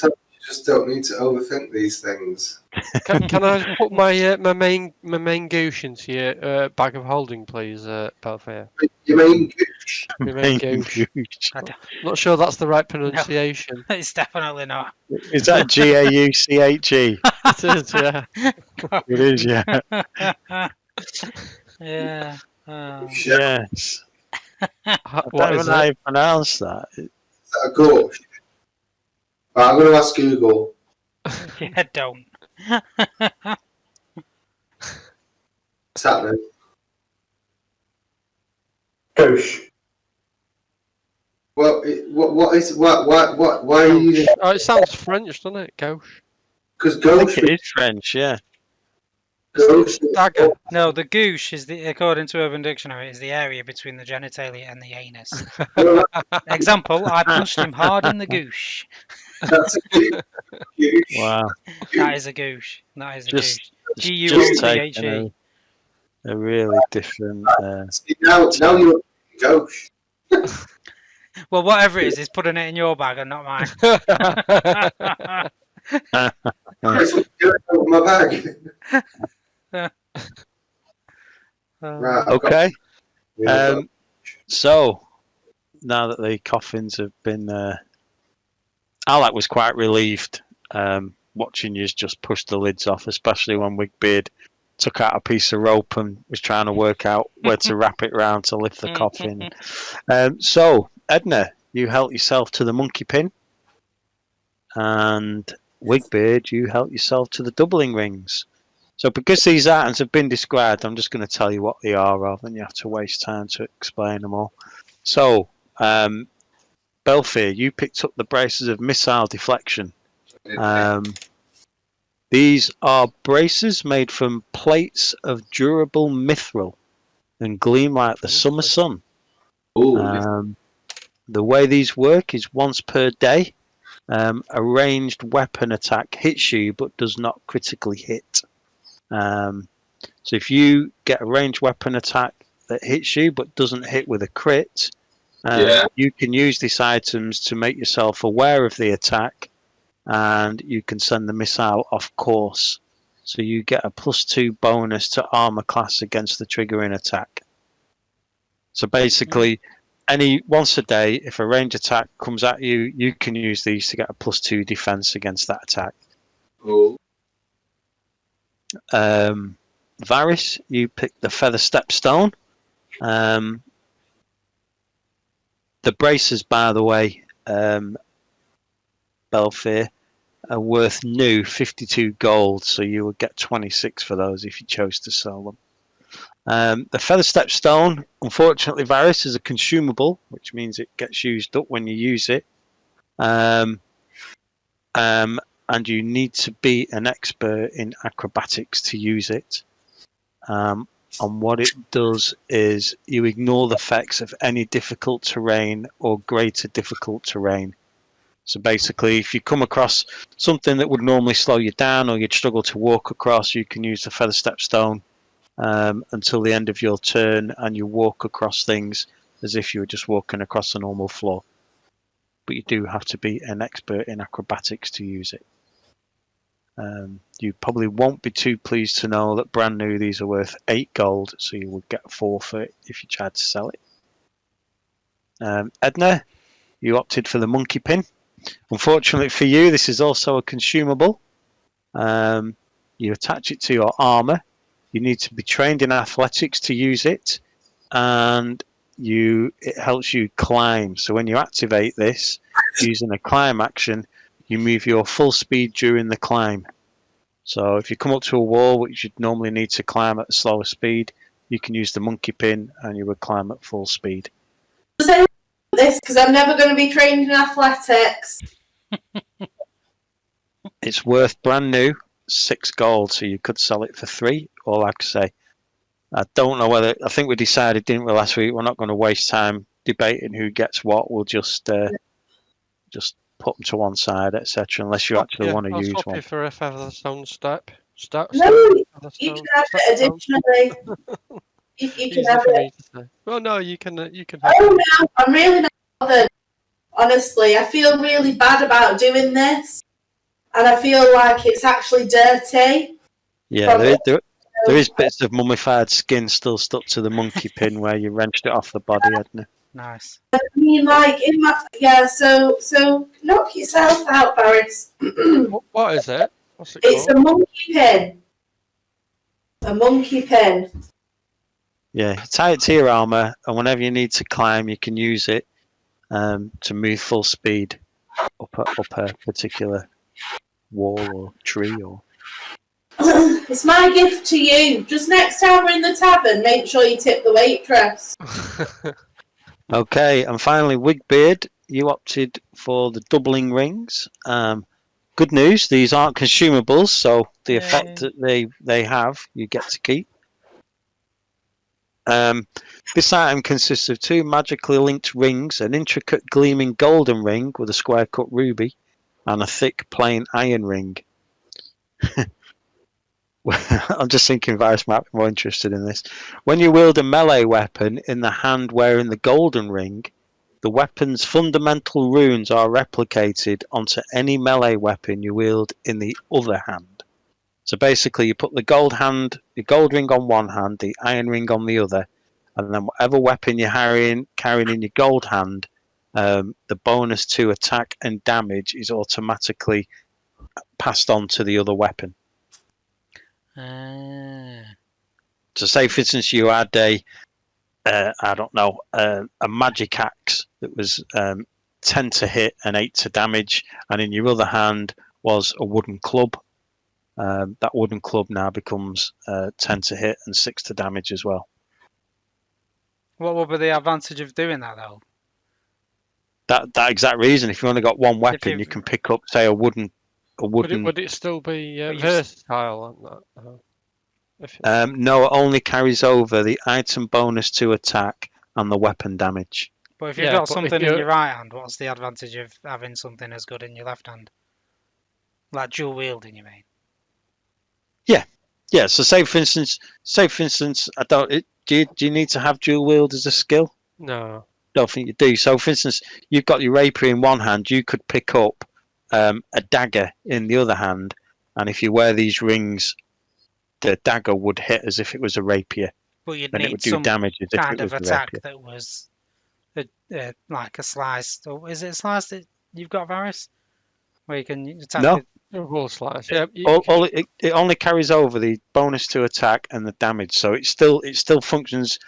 just don't need to overthink these things. Can I put my main goosh into your bag of holding, please, Belfier? You mean gooch? My main goosh. I don't- Not sure that's the right pronunciation. It's definitely not. Is that Gauche? It is, yeah. It is, yeah. Yeah. Yes. What What is is how it? you pronounce that? Is that a gooch? Right, I'm going to ask Google. Yeah, don't. What's happening? Goosh. Well, why are you using... Oh, it sounds French, doesn't it? Gauche. Because I think gooch... it is French, yeah. Gooch... Dagger. No, the goosh is according to Urban Dictionary, is the area between the genitalia and the anus. Example: I punched him hard in the goosh. That's a gooch. Wow. That is a goosh. That is a Just- gooch. Just taking Gooche. a really different. See, now you're gooch. Well, whatever it is putting it in your bag and not mine. That's what you're doing with my bag. Right, I've got- Okay. yeah, So now that the coffins have been, Alec was quite relieved watching you just push the lids off, especially when Wigbeard took out a piece of rope and was trying to work out where to wrap it round to lift the coffin. So Edna, you help yourself to the monkey pin, and Wigbeard, you help yourself to the doubling rings. So because these items have been described, I'm just going to tell you what they are rather than you have to waste time to explain them all. So, Belfier, you picked up the braces of missile deflection. These are braces made from plates of durable mithril and gleam like the summer sun. The way these work is once per day. A ranged weapon attack hits you but does not critically hit. So if you get a ranged weapon attack that hits you but doesn't hit with a crit, you can use these items to make yourself aware of the attack, and you can send the missile off course. So you get a +2 bonus to armor class against the triggering attack. So basically, once a day, if a range attack comes at you, you can use these to get a +2 defense against that attack. Varys, you picked the Feather Step Stone. The braces, by the way, Belfier, are worth new 52 gold, so you would get 26 for those if you chose to sell them. The Feather Step Stone, unfortunately, Varys, is a consumable, which means it gets used up when you use it. And you need to be an expert in acrobatics to use it. And what it does is you ignore the effects of any difficult terrain or greater difficult terrain. So basically, if you come across something that would normally slow you down or you'd struggle to walk across, you can use the Feather Step Stone until the end of your turn, and you walk across things as if you were just walking across a normal floor. But you do have to be an expert in acrobatics to use it. You probably won't be too pleased to know that brand new these are worth 8 gold, so you would get 4 for it if you tried to sell it. Edna, you opted for the monkey pin. Unfortunately for you, this is also a consumable. You attach it to your armor. You need to be trained in athletics to use it, and it helps you climb. So when you activate this using a climb action, you move your full speed during the climb. So if you come up to a wall which you'd normally need to climb at a slower speed, you can use the monkey pin and you would climb at full speed. Say this because I'm never going to be trained in athletics. It's worth brand new 6 gold, so you could sell it for 3, or like I say, I don't know whether, I think we decided, didn't we, last week, we're not going to waste time debating who gets what. We'll just put them to one side, etc., unless you actually want to use I'll swap one. you for a Featherstone step. No, you can have it additionally. You can have it. Well, no, you can have Oh it. no, I'm really not bothered. Honestly, I feel really bad about doing this, and I feel like it's actually dirty. Yeah, there is bits of mummified skin still stuck to the monkey pin where you wrenched it off the body, hadn't it? Nice. I mean, like in my so knock yourself out, Barris. What is it? What's it It's called? a monkey pin. A monkey pin. Yeah, you tie it to your armor, and whenever you need to climb, you can use it to move full speed up a particular wall or tree. Or It's my gift to you. Just next time we're in the tavern, make sure you tip the waitress. okay, and finally, Wigbeard, you opted for the doubling rings. Good news, these aren't consumables, so the effect that they have, you get to keep. This item consists of 2 magically linked rings, an intricate gleaming golden ring with a square cut ruby, and a thick plain iron ring. I'm just thinking Varys might be more interested in this. When you wield a melee weapon in the hand wearing the golden ring, the weapon's fundamental runes are replicated onto any melee weapon you wield in the other hand. So basically, you put the gold ring on one hand, the iron ring on the other, and then whatever weapon you're carrying in your gold hand, the bonus to attack and damage is automatically passed on to the other weapon. So say, for instance, you had a magic axe that was 10 to hit and 8 to damage, and in your other hand was a wooden club. that wooden club now becomes 10 to hit and 6 to damage as well. What would be the advantage of doing that though? That exact reason. If you've only got one weapon, you've- you can pick up, say, a wooden. Would it still be But you've- versatile on that? If No, it only carries over the item bonus to attack and the weapon damage. But if you've Yeah, got but if something in you're- your right hand, what's the advantage of having something as good in your left hand? Like dual wielding, you mean? Yeah. So say for instance, I don't. Do you need to have dual wield as a skill? no, Don't think you do. So for instance, you've got your rapier in one hand. You could pick up a dagger in the other hand, and if you wear these rings, the dagger would hit as if it was a rapier, But you'd and it need would do some damage as if kind it of was a attack rapier. that was like a slice. Or is it a slice that you've got, Varys? Where you can attack No. with... a wall slice. Yeah, It only carries over the bonus to attack and the damage, so it still functions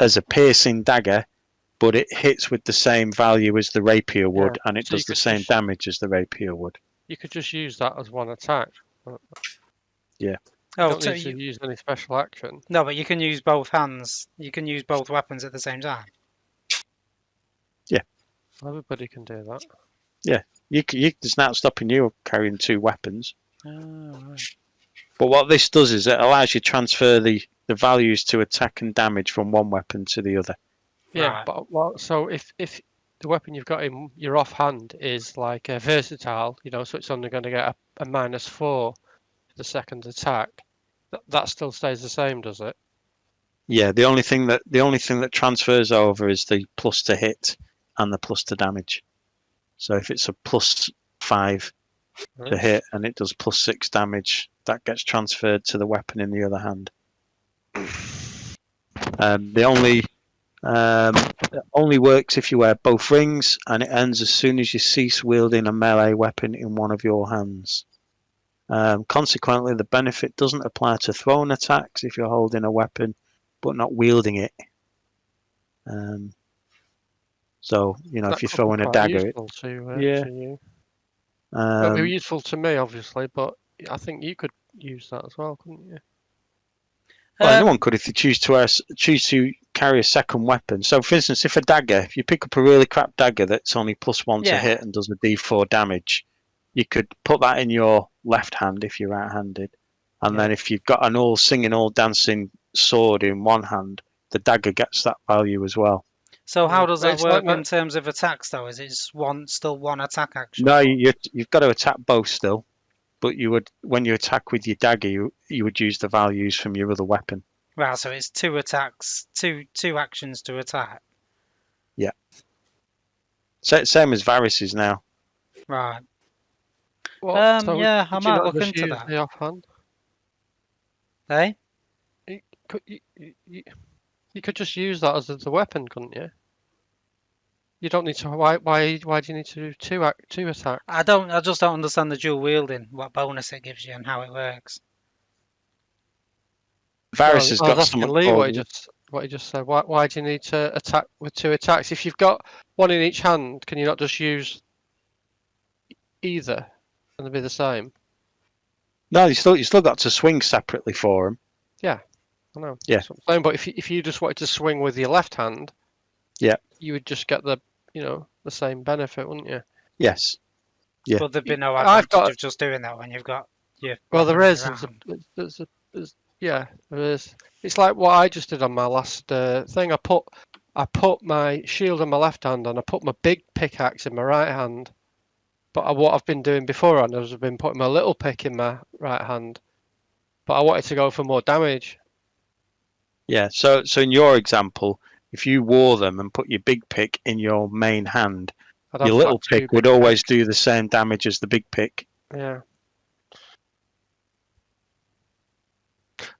as a piercing dagger, but it hits with the same value as the rapier would, and it so you does the could same just- damage as the rapier would. you could just use that as one attack. You Oh, don't so need to use any special action. no, but you can use both hands. You can use both weapons at the same time. Everybody can do that. There's not stopping you carrying two weapons. Oh, right. But what this does is it allows you to transfer the values to attack and damage from one weapon to the other. Yeah, Right. but so if the weapon you've got in your offhand is like versatile, so it's only going to get a -4 for the second attack, that still stays the same, does it? Yeah, the only thing that transfers over is the plus to hit and the plus to damage. So if it's a +5 to hit and it does +6 damage, that gets transferred to the weapon in the other hand. It only works if you wear both rings, and it ends as soon as you cease wielding a melee weapon in one of your hands. Consequently, the benefit doesn't apply to thrown attacks if you're holding a weapon but not wielding it. So if you're That could be throwing a quite dagger, useful to yeah. you. It'd um, be useful to me, obviously, but I think you could use that as well, couldn't you? well, Um, anyone could if you choose to carry a second weapon. So, for instance, if you pick up a really crap dagger that's only +1 to Yeah. hit and does a D4 damage, you could put that in your left hand if you're right-handed, and then if you've got an all singing, all dancing sword in one hand, the dagger gets that value as well. So how does that It's like work in that- terms of attacks though? Is it still one attack action? No, you've got to attack both still, but when you attack with your dagger, you would use the values from your other weapon. Right, so it's two attacks, two actions to attack. Same as Varys now. Right. What? So yeah, I could you might not look just into use that. the offhand? Eh? You could just use that as a weapon, couldn't you? You don't need to. Why do you need to do two attacks? I just don't understand the dual wielding, what bonus it gives you and how it works. Varys has I was got asking something Lee called. what he just said. Why do you need to attack with two attacks? If you've got one in each hand, can you not just use either and they'll be the same? No, you still got to swing separately for him. I know. Yeah. That's what I'm saying. But if you just wanted to swing with your left hand, Yeah. you would just get the same benefit, wouldn't you? Yes. Yeah. But there'd be no I've advantage got- of just doing that when you've got your. Well, there weapon in is. your hand. Yeah, there is. It's like what I just did on my last thing. I put my shield in my left hand and I put my big pickaxe in my right hand. But what I've been doing beforehand is I've been putting my little pick in my right hand. But I wanted to go for more damage. Yeah. So in your example, if you wore them and put your big pick in your main hand, I'd your have little like two pick would big always picks. do the same damage as the big pick. Yeah.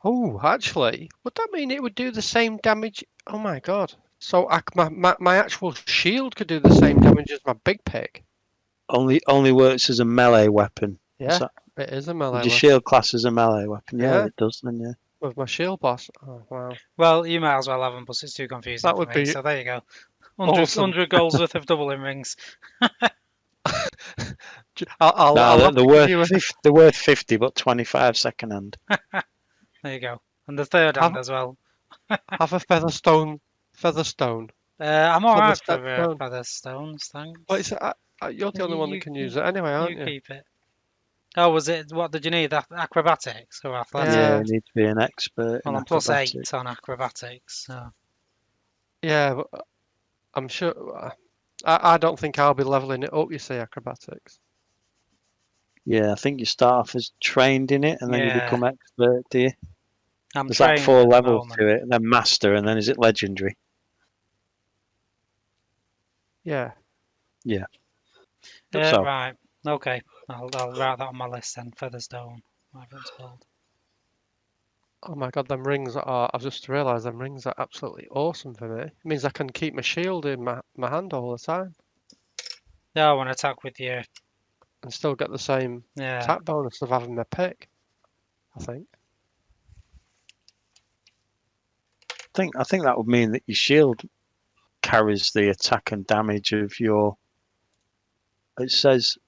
Oh, actually, would that mean it would do the same damage? Oh my god! So my actual shield could do the same damage as my big pick. Only works as a melee weapon. Yeah, So- it is a melee Would your weapon shield class as a melee weapon? Yeah, Yeah. it does. Then yeah. with my shield boss. Oh wow! Well, you might as well have them, but it's too confusing That for would me. be So there you go. 100, awesome. 100 goals worth of doubling rings. Do I'll they're worth 50, but 25 second hand. There you go. And the third hand as well. have a featherstone. I'm alright for stepstone. feather stones, thanks. Well, you're the only one that can use it anyway, aren't you? Keep it. Oh, was it? What did you need? Acrobatics or athletics? Yeah, you need to be an expert. Well, in I'm plus acrobatics. 8 on acrobatics. So. Yeah, but I'm sure. I don't think I'll be leveling it up. You say acrobatics. Yeah, I think you start off as trained in it, and then you Yeah. become expert. Do you? I'm There's like trained 4 at the levels moment. to it, and then master, and then is it legendary? Yeah. So. Right. Okay. I'll write that on my list then. Featherstone, whatever it's called. Oh my god, them rings are. I've just realised them rings are absolutely awesome for me. It means I can keep my shield in my hand all the time Yeah, I want to attack with you. and still get the same Yeah. attack bonus of having my pick. I think. I think that would mean that your shield carries the attack and damage of your. It says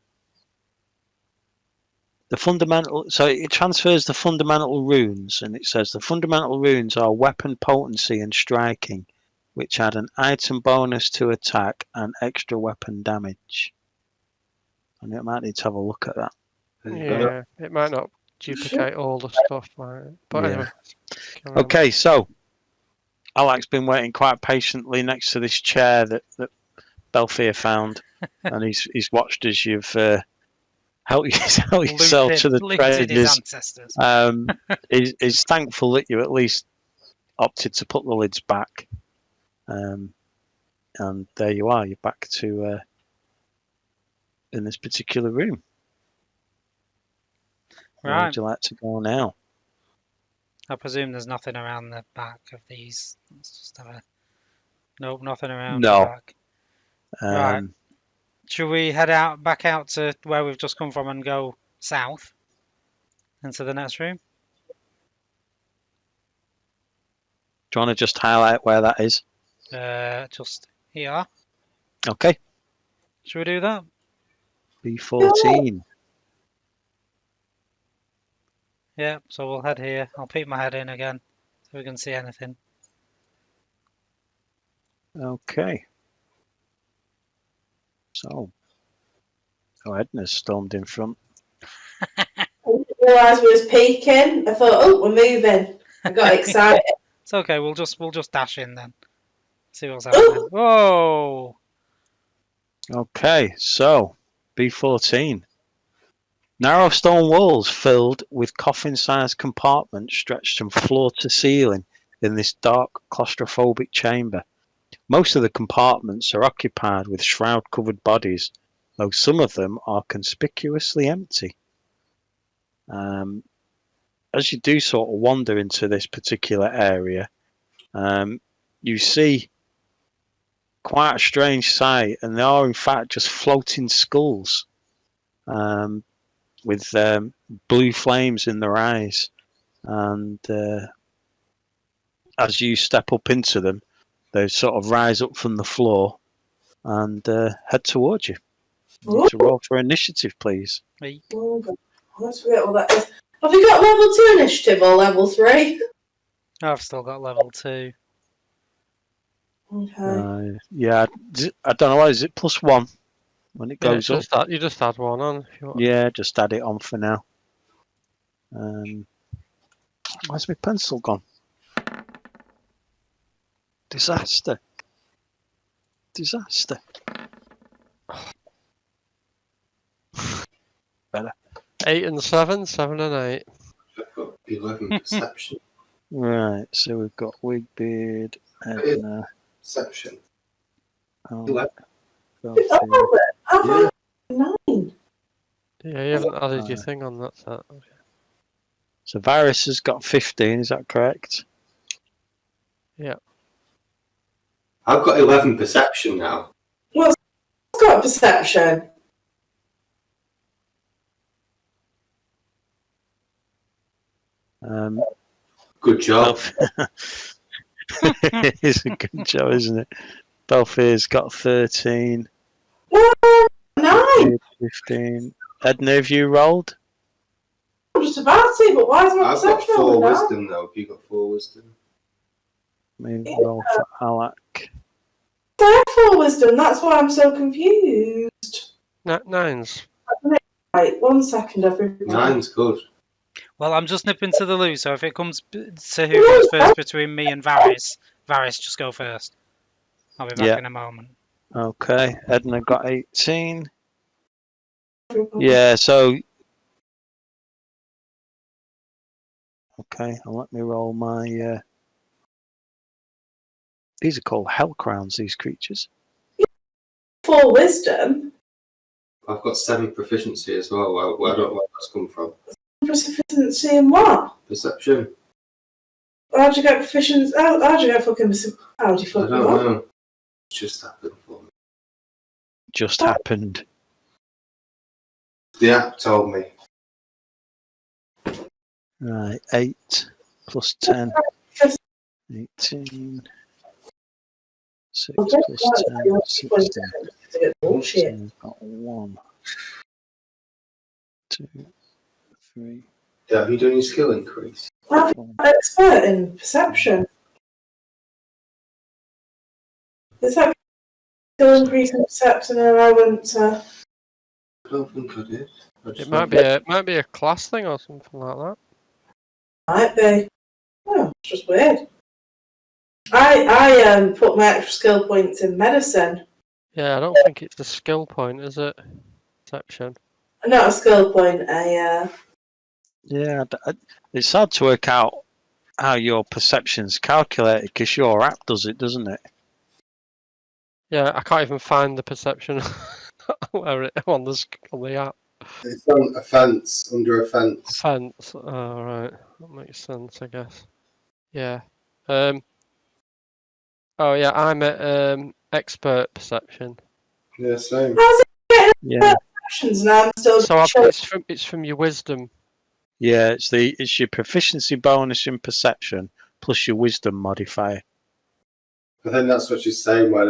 the fundamental. So it transfers the fundamental runes, and it says the fundamental runes are weapon potency and striking, which add an item bonus to attack and extra weapon damage. And it might need to have a look at that. Yeah, it might not duplicate all the stuff, right? But Yeah. anyway. carry on. Okay, so Alec's been waiting quite patiently next to this chair that Belfier found, and he's watched as you've helped yourself to the Looted his treasures. ancestors. He's thankful that you at least opted to put the lids back, and there you are. You're back to in this particular room. Where Right. would you like to go now? I presume there's nothing around the back of these. Let's just have a. Nope, nothing around No. the back. Right. Um, Should we head back out to where we've just come from and go south into the next room? Do you want to just highlight where that is? Just here. Okay. Should we do that? B14. Yeah, so we'll head here. I'll peek my head in again so we can see anything. Okay. So, Edna's stormed in front. I didn't realise we was peeking. I thought, oh, we're moving. I got excited. It's okay. We'll just dash in then. See what's happening. Whoa! Okay, so B14. Narrow stone walls filled with coffin-sized compartments stretched from floor to ceiling in this dark, claustrophobic chamber. Most of the compartments are occupied with shroud-covered bodies, though some of them are conspicuously empty. As you do sort of wander into this particular area, you see quite a strange sight, and they are in fact just floating skulls with blue flames in their eyes. And as you step up into them, they sort of rise up from the floor and head towards you. You need to roll for initiative, please. Oh, God. Let's forget what that is. Have you got level 2 initiative or level 3? I've still got level 2. Okay. Yeah, I don't know why. Is it +1 when it goes up? You just add one on if you want. Yeah, just add it on for now. Where's my pencil gone? Disaster. 8 and 7, 7 and 8. I've got 11 perception. Right, so we've got Wigbeard, Edna, Perception. Belfier. I've got 9. Yeah, you haven't added your thing on that set. Okay. So Varys has got 15, is that correct? Yeah. I've got 11 perception now. I've got perception. Good job. It is a good job, isn't it? Belfier's got 13. What? 9. 15. Edna, have you rolled? I'm just about to, but why is my I've got perception 4 on now? wisdom though. Have you got 4 wisdom? Let me roll for Alak. I have 4 wisdom, that's why I'm so confused. Nines. Right, 1 second, everybody. 9's good. Well, I'm just nipping to the loo, so if it comes to who goes first between me and Varys, Varys, just go first. I'll be back Yeah. in a moment. Okay, Edna got 18. Yeah, so... Okay, and let me roll my... These are called hell crowns, these creatures. 4 wisdom? I've got 7 proficiency as well. I don't know where that's come from. Proficiency in what? Perception. How'd you get proficiency? How'd you get fucking... How'd you I fucking don't what? know. It's just happened for me. Just happened. The app told me. Right, 8 plus 10. 18. 6 plus 10, 16. Bullshit. So I've got 1, 2, 3, Yeah, have you done your skill increase? I'm 4. an expert in perception. Is that still increasing perception and I went to... I don't think I did. It might be a class thing or something like that. Might be. Oh, it's just weird. I put my extra skill points in medicine. Yeah, I don't think it's a skill point, is it? Perception. Not a skill point, Yeah, it's hard to work out how your perception's calculated because your app does it, doesn't it? Yeah, I can't even find the perception where it on the app. It's on a fence, under a fence. Fence. Oh, right. That makes sense, I guess. Yeah. Oh yeah, I'm at expert perception. Yeah, same. how's it getting Yeah, options now? I'm still So it's from your wisdom. yeah. It's your proficiency bonus in perception plus your wisdom modifier. I think that's what she's saying. Where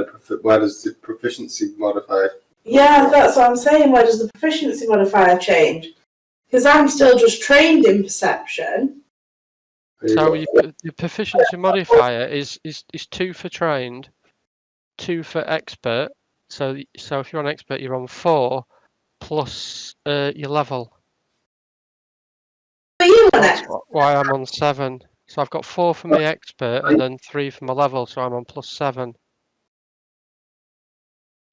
does the proficiency modifier? Yeah, that's what I'm saying. Where does the proficiency modifier change? Because I'm still just trained in perception. So your proficiency modifier is 2 for trained, 2 for expert. So if you're on expert, you're on 4 plus your level. Are you an That's expert? why I'm on 7. So I've got 4 for my expert and then 3 for my level. So I'm on plus 7.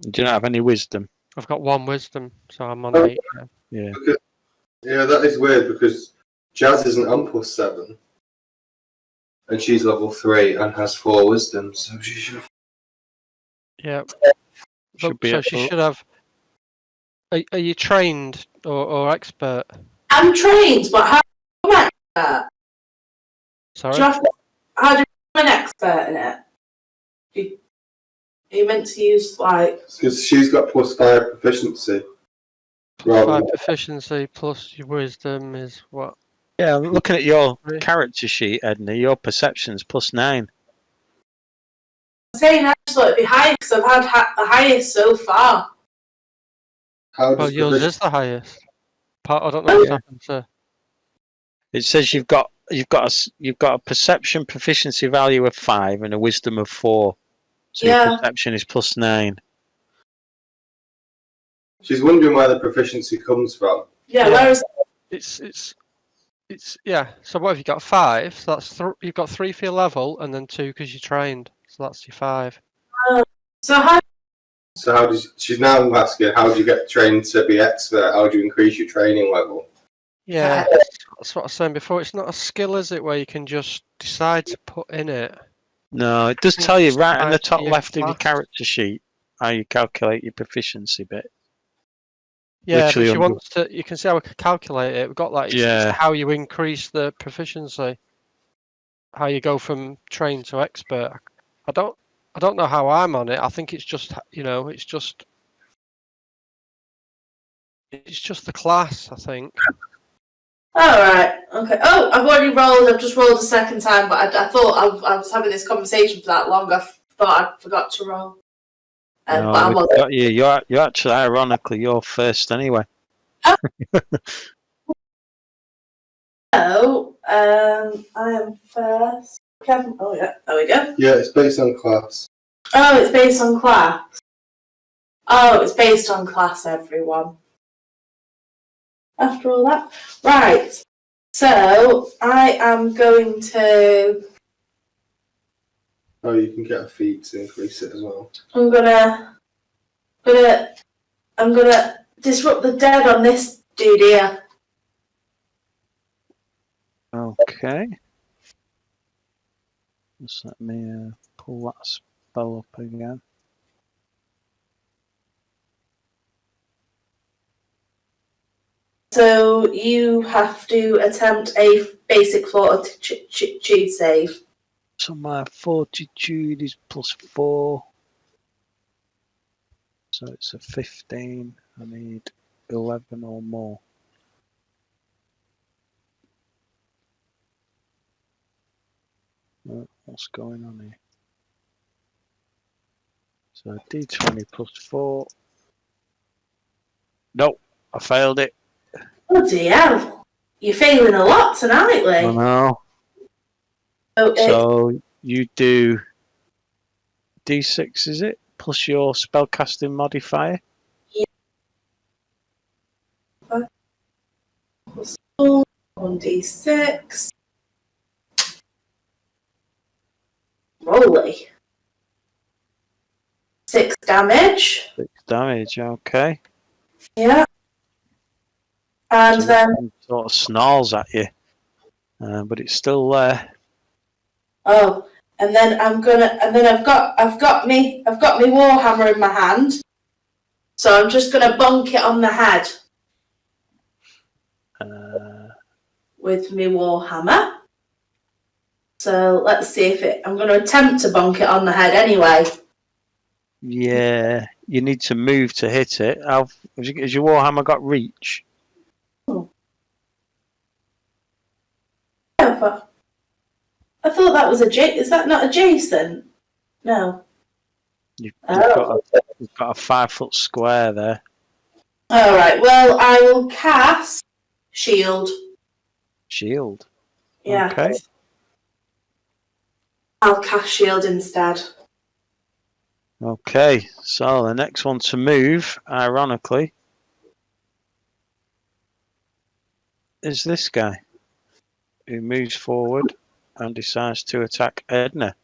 Do you not have any wisdom? I've got 1 wisdom, so I'm on 8. Yeah. Yeah, that is weird because Jazz isn't on plus 7, and she's level 3 and has 4 wisdom, so she should. Yeah. Should be So at- she should have. Are you trained or expert? I'm trained, but how am I an expert? Sorry. Do you have to, how do you become an expert in it? Are you meant to use like... Because she's got plus 5 proficiency. Plus Rather 5 proficiency plus your wisdom is what? Yeah, I'm looking at your Three. character sheet, Edna. Your perception's plus 9. I'm saying I just thought it'd be high because I've had the highest so far. How Well, does yours proficiency? is the highest. I don't know what's Yeah. happened to. It says you've got a perception proficiency value of 5 and a wisdom of 4. So Yeah. your perception is plus 9. She's wondering where the proficiency comes from. Yeah, Yeah. whereas It's yeah. So what have you got? 5. So that's you've got 3 for your level and then 2 because you're trained. So that's your 5. so how So how does she's now asking how do you get trained to be expert? How do you increase your training level? Yeah, that's what I was saying before. It's not a skill, is it, where you can just decide to put in it? No, it does think tell you it's right in the tied to top your left of your class. character sheet how you calculate your proficiency bit. Yeah, Literally but she under- wants to. You can see how we can calculate it. We've got that. It's Yeah. how you increase the proficiency. How you go from trained to expert. I don't know how I'm on it. I think it's just it's just the class. I think. Alright, okay. Oh, I've already rolled. I've just rolled a second time, but I thought I was having this conversation for that long. I thought I forgot to roll. No, But I we've wasn't. got you. You're actually, ironically, you're first anyway. So, I am first. Kevin, oh yeah, there we go. Yeah, it's based on class. Oh, it's based on class. Oh, it's based on class, everyone. After all that. Right. So, I am going to. Oh, you can get a feat to increase it as well. I'm gonna disrupt the dead on this dude here. Okay. Just let me pull that spell up again. So you have to attempt a basic fortitude save. So my fortitude is +4. So it's a 15. I need 11 or more. What's going on here? So D20 +4. Nope, I failed it. Bloody hell. You're failing a lot tonight, Lee. I know. So you do D6, is it? Plus your spellcasting modifier? Plus 1d6. Rolly. 6 damage. 6 damage, okay. Yeah. And So then it sort of snarls at you. But it's still there. and then I've got me warhammer in my hand. So I'm just gonna bonk it on the head with me warhammer. So let's see if I'm gonna attempt to bonk it on the head anyway. Yeah, you need to move to hit it. Has your warhammer got reach? I thought that was is that not adjacent? No. You've got a 5 foot square there. Alright, well I will cast shield. Shield. Yeah. Okay. I'll cast shield instead. Okay, so the next one to move, ironically, is this guy, who moves forward and decides to attack Edna.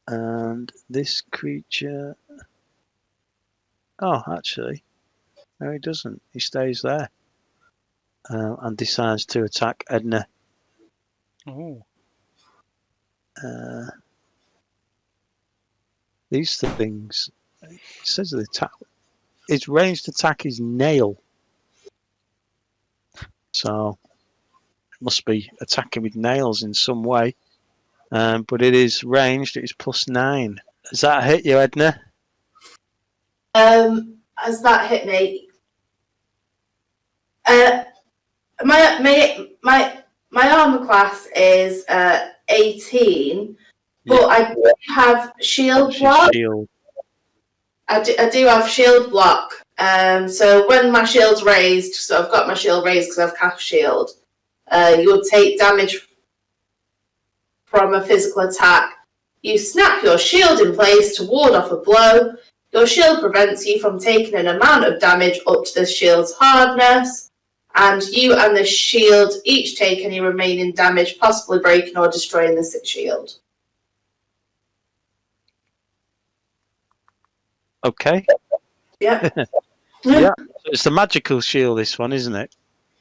And this creature... Oh, actually, no, he doesn't. He stays there and decides to attack Edna. Oh. These things, it says the attack, its ranged attack is nail. So it must be attacking with nails in some way. But it is ranged, it is +9. Does that hit you, Edna? Has that hit me? My armor class is 18, but I do have shield block. Shield. I do have shield block. So when my shield's raised, so I've got my shield raised because I've cast shield. You would take damage from a physical attack. You snap your shield in place to ward off a blow. Your shield prevents you from taking an amount of damage up to the shield's hardness. And you and the shield each take any remaining damage, possibly breaking or destroying the shield. Okay. Yeah. Yeah. So it's the magical shield, this one, isn't it?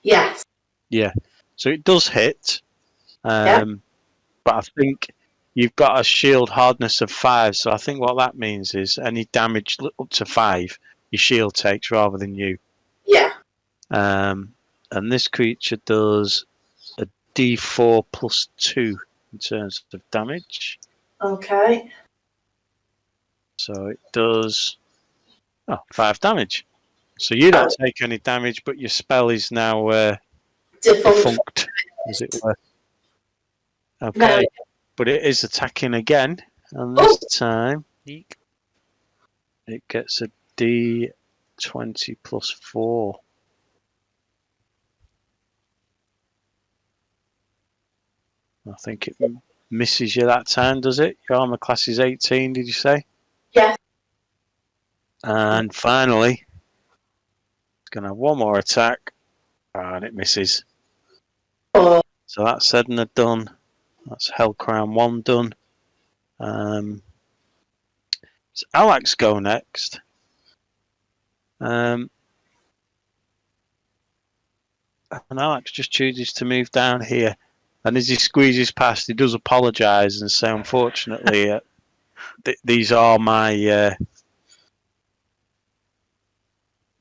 Yes. Yeah. So it does hit. But I think you've got a shield hardness of 5. So I think what that means is any damage up to 5, your shield takes rather than you. Yeah. And this creature does a D4 +2 in terms of damage. Okay. So it does 5 damage. So you don't take any damage, but your spell is now defunct, as it were. Okay. No. But it is attacking again, and this time it gets a D20 +4. I think it misses you that time, does it? Your armor class is 18, did you say? Yes. And finally, it's going to have one more attack, and it misses. Oh, So that's said and done. That's Hellcrown 1 done. So Alex go next. And Alex just chooses to move down here. And as he squeezes past, he does apologise and say, unfortunately, these are my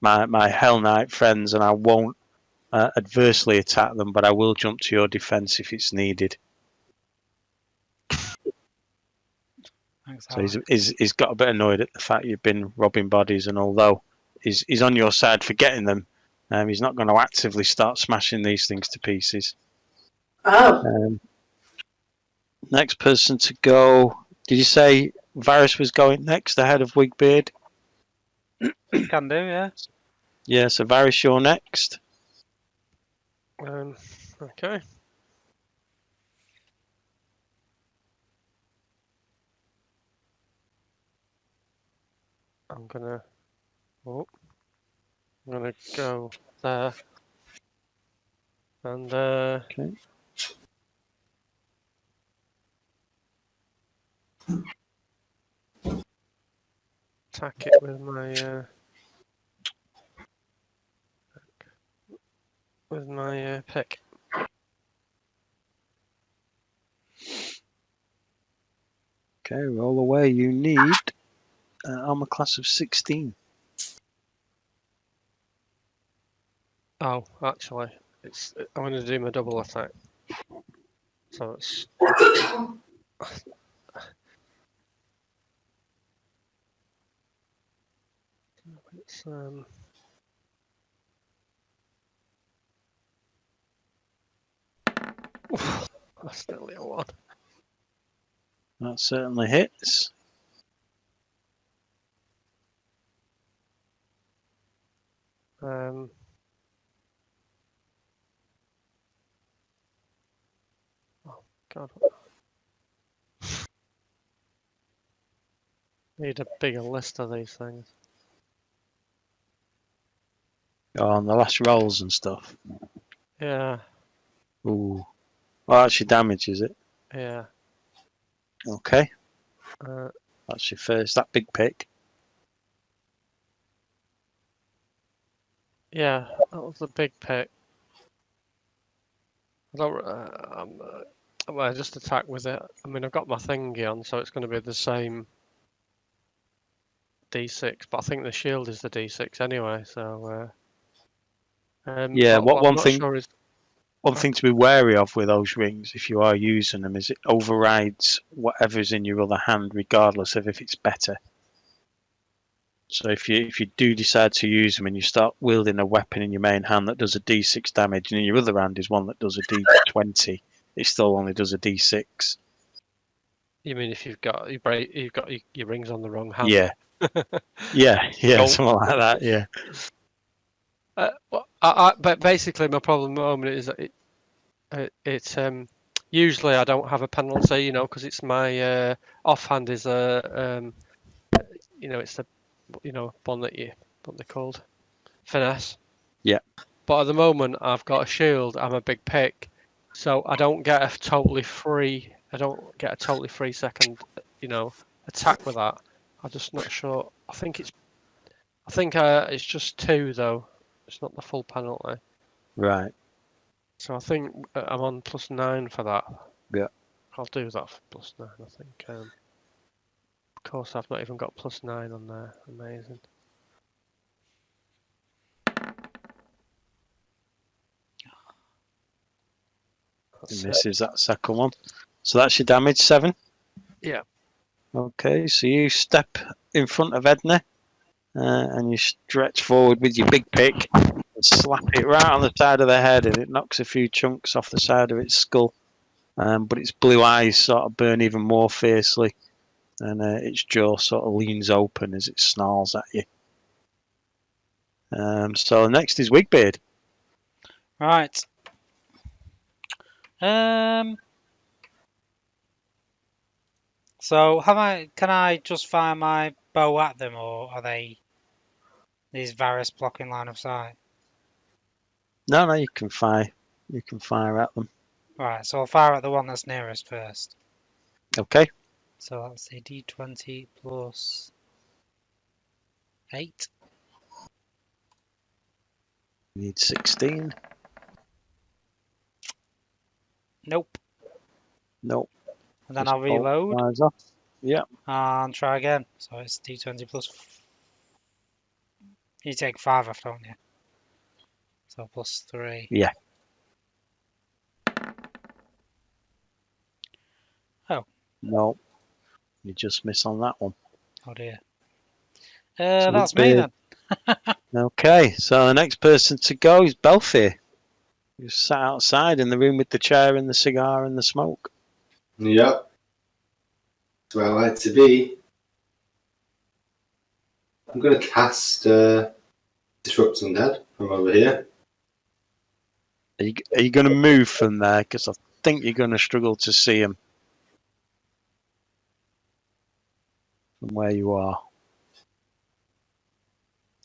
my Hell Knight friends, and I won't adversely attack them, but I will jump to your defence if it's needed. Thanks, So Alex. he's got a bit annoyed at the fact you've been robbing bodies, and although he's on your side for getting them, he's not going to actively start smashing these things to pieces. oh. Next person to go. Did you say Varys was going next ahead of Wigbeard? Can do, yeah. Yeah, so Varys, you're next. Okay. I'm gonna go there. And Okay. attack it with my pick. Okay, roll away. You need armor class of 16. Oh, actually, I'm going to do my double attack. So it's that's nearly a 1. That certainly hits. Oh God. Need a bigger list of these things. Oh, on the last rolls and stuff. Yeah, Ooh. Well, that's your damage, is it? yeah. Okay. Uh, That's your first. That big pick. yeah, that was a big pick. I don't. Well, I just attack with it. I mean, I've got my thingy on, so it's going to be the same D6, but I think the shield is the D6 anyway. So. Yeah. What I'm One not thing. sure is One thing to be wary of with those rings, if you are using them, is it overrides whatever's in your other hand, regardless of if it's better. So if you do decide to use them and you start wielding a weapon in your main hand that does a D6 damage, and in your other hand is one that does a D20, it still only does a D6. you mean if you've got your rings on the wrong hand? Yeah. Yeah, Don't. something like that. Yeah. But basically, my problem at the moment is that it's usually I don't have a penalty, because it's my offhand is it's the one that what they're called, finesse. Yeah. But at the moment, I've got a shield. I'm a big pick, so I don't get a totally free. I don't get a totally free second, attack with that. I'm just not sure. I think it's just 2 though. It's not the full penalty. Right. So I think I'm on +9 for that. Yeah. I'll do that for +9. I think. Of course, I've not even got +9 on there. Amazing. And this is that second one. So that's your damage, 7. Yeah. Okay, so you step in front of Edna, and you stretch forward with your big pick and slap it right on the side of the head, and it knocks a few chunks off the side of its skull. But its blue eyes sort of burn even more fiercely, and its jaw sort of leans open as it snarls at you. So next is Wigbeard. Right. So can I just fire my bow at them, or are they these Varys blocking line of sight? No, you can fire. You can fire at them. Right, so I'll fire at the one that's nearest first. Okay. So that's a d20 plus 8. You need 16. Nope. Nope. And then Just I'll reload fires off. Yeah. and try again. So it's d20 plus. You take 5 off, don't you? So plus 3. Yeah. Oh. No. You just miss on that one. Oh dear. So That's me then. Okay, so the next person to go is Belfier. Who's sat outside in the room with the chair and the cigar and the smoke. Yep. That's where I like to be. I'm going to cast Disrupt Undead from over here. Are you going to move from there? Because I think you're going to struggle to see him from where you are.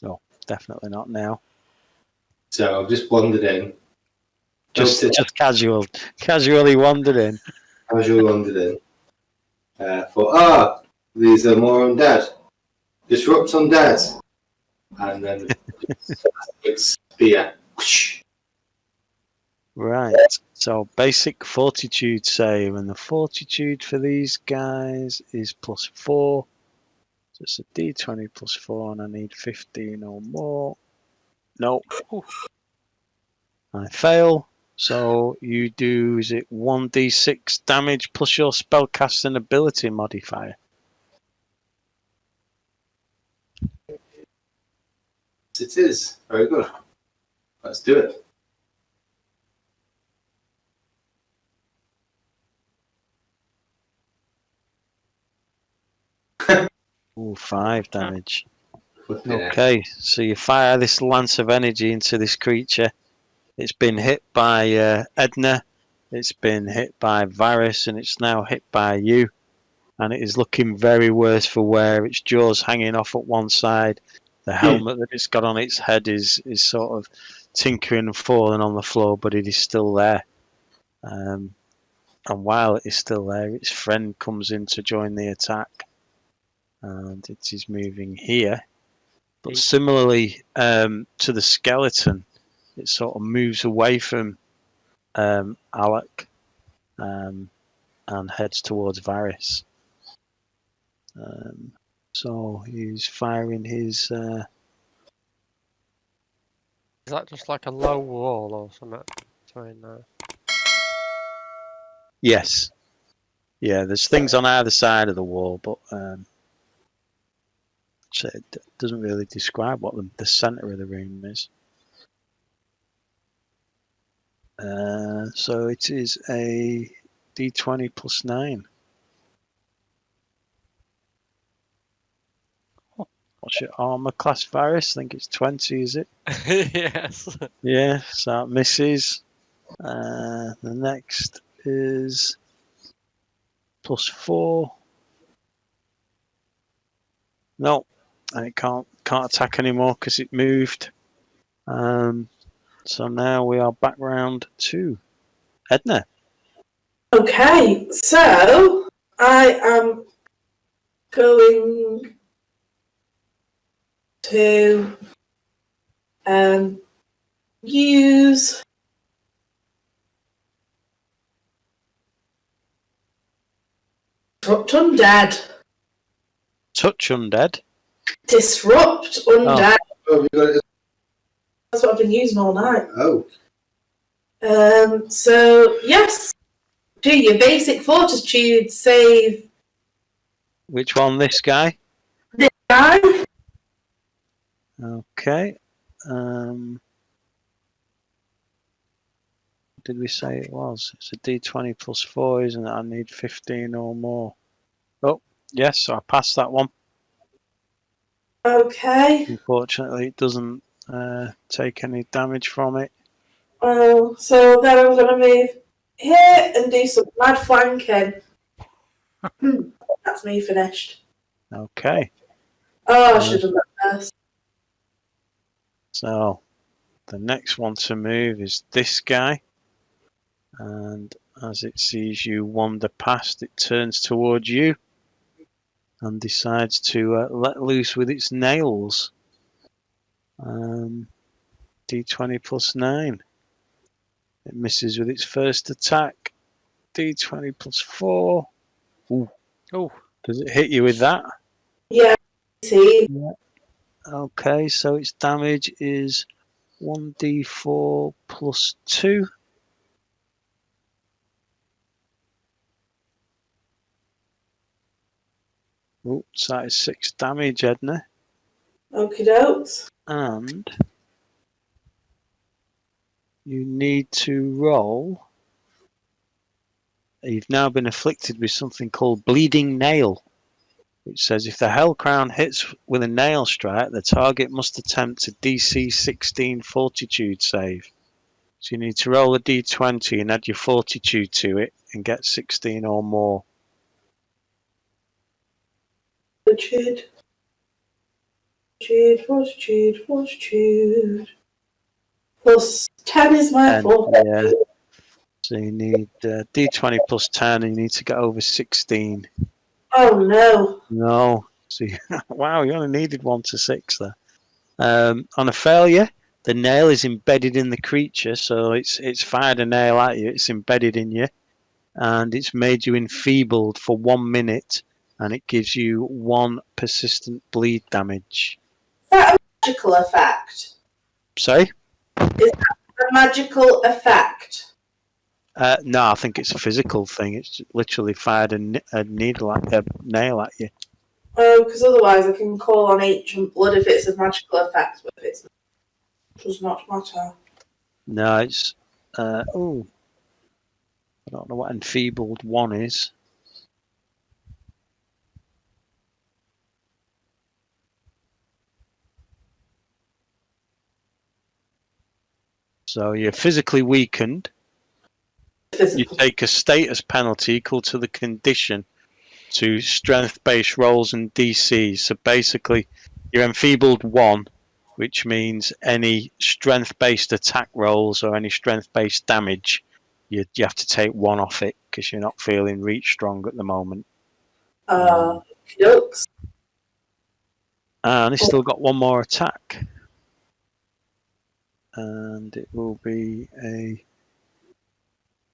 No, definitely not now. So I've just wandered in. Just casually wandered in. Casual wandered in. Thought, these are more undead. Disrupt Undead. And then with spear. Whoosh. Right. So basic fortitude save, and the fortitude for these guys is +4. So it's a d20 +4, and I need 15 or more. Nope. I fail. So you do, is it 1d6 damage plus your spellcasting ability modifier? It is. Very good. Let's do it. Ooh, 5 damage. Yeah. Okay, so you fire this lance of energy into this creature. It's been hit by Edna, it's been hit by Varys, and it's now hit by you. And it is looking very worse for wear. Its jaws hanging off at one side. The helmet that it's got on its head is sort of tinkering and falling on the floor, but it is still there. And while it is still there, its friend comes in to join the attack. And it is moving here. But similarly to the skeleton, it sort of moves away from Alec and heads towards Varys. So he's firing his. Is that just like a low wall or something between there? Yes. Yeah, there's things on either side of the wall, but so it doesn't really describe what the centre of the room is. So it is a d20 plus 9. What's your armor class, Varys? I think it's 20, is it? Yes. Yeah, so that misses. The next is +4. No, and it can't attack anymore because it moved. So now we are back round to Edna. Okay, so I am going to use Disrupt Undead. Touch undead. Disrupt Undead. Oh, have you got it? That's what I've been using all night. Oh. So yes, do your basic fortitude save. Which one? This guy? This guy. Okay. Did we say it was? It's a d20 plus 4, isn't it? I need 15 or more. Oh, yes, so I passed that one. Okay. Unfortunately, it doesn't take any damage from it. So then I'm going to move here and do some mad flanking. That's me finished. Okay. Oh, I should have done that first. So the next one to move is this guy. And as it sees you wander past, it turns towards you and decides to let loose with its nails. D20 plus 9. It misses with its first attack. D20 plus 4. Ooh. Oh, Does it hit you with that? Yeah, see, Okay, so its damage is 1d4 plus 2. Ooh, so that is 6 damage, Edna. okie dokes. And you need to roll. You've now been afflicted with something called Bleeding Nail, which says if the Hell Crown hits with a nail strike, the target must attempt a DC 16 Fortitude save. So you need to roll a d20 and add your Fortitude to it and get 16 or more. Fortitude. Fortitude. Plus 10 is my And fortitude. yeah, so you need d20 plus 10 and you need to get over 16. Oh no. No. So wow, you only needed 1 to 6 there. On a failure, the nail is embedded in the creature, so it's fired a nail at you, it's embedded in you, and it's made you enfeebled for 1 minute, and it gives you 1 persistent bleed damage. Is that a magical effect? Sorry? A magical effect? No, I think it's a physical thing. It's literally fired a nail at you. Oh, because otherwise I can call on ancient blood if it's a magical effect, but if it's not, it does not matter. No, it's I don't know what enfeebled 1 is. So you're physically weakened. You take a status penalty equal to the condition to strength-based rolls and DCs. So basically, you're enfeebled 1, which means any strength-based attack rolls or any strength-based damage, you have to take 1 off it because you're not feeling reach strong at the moment. Jokes. And it's still got 1 more attack. And it will be a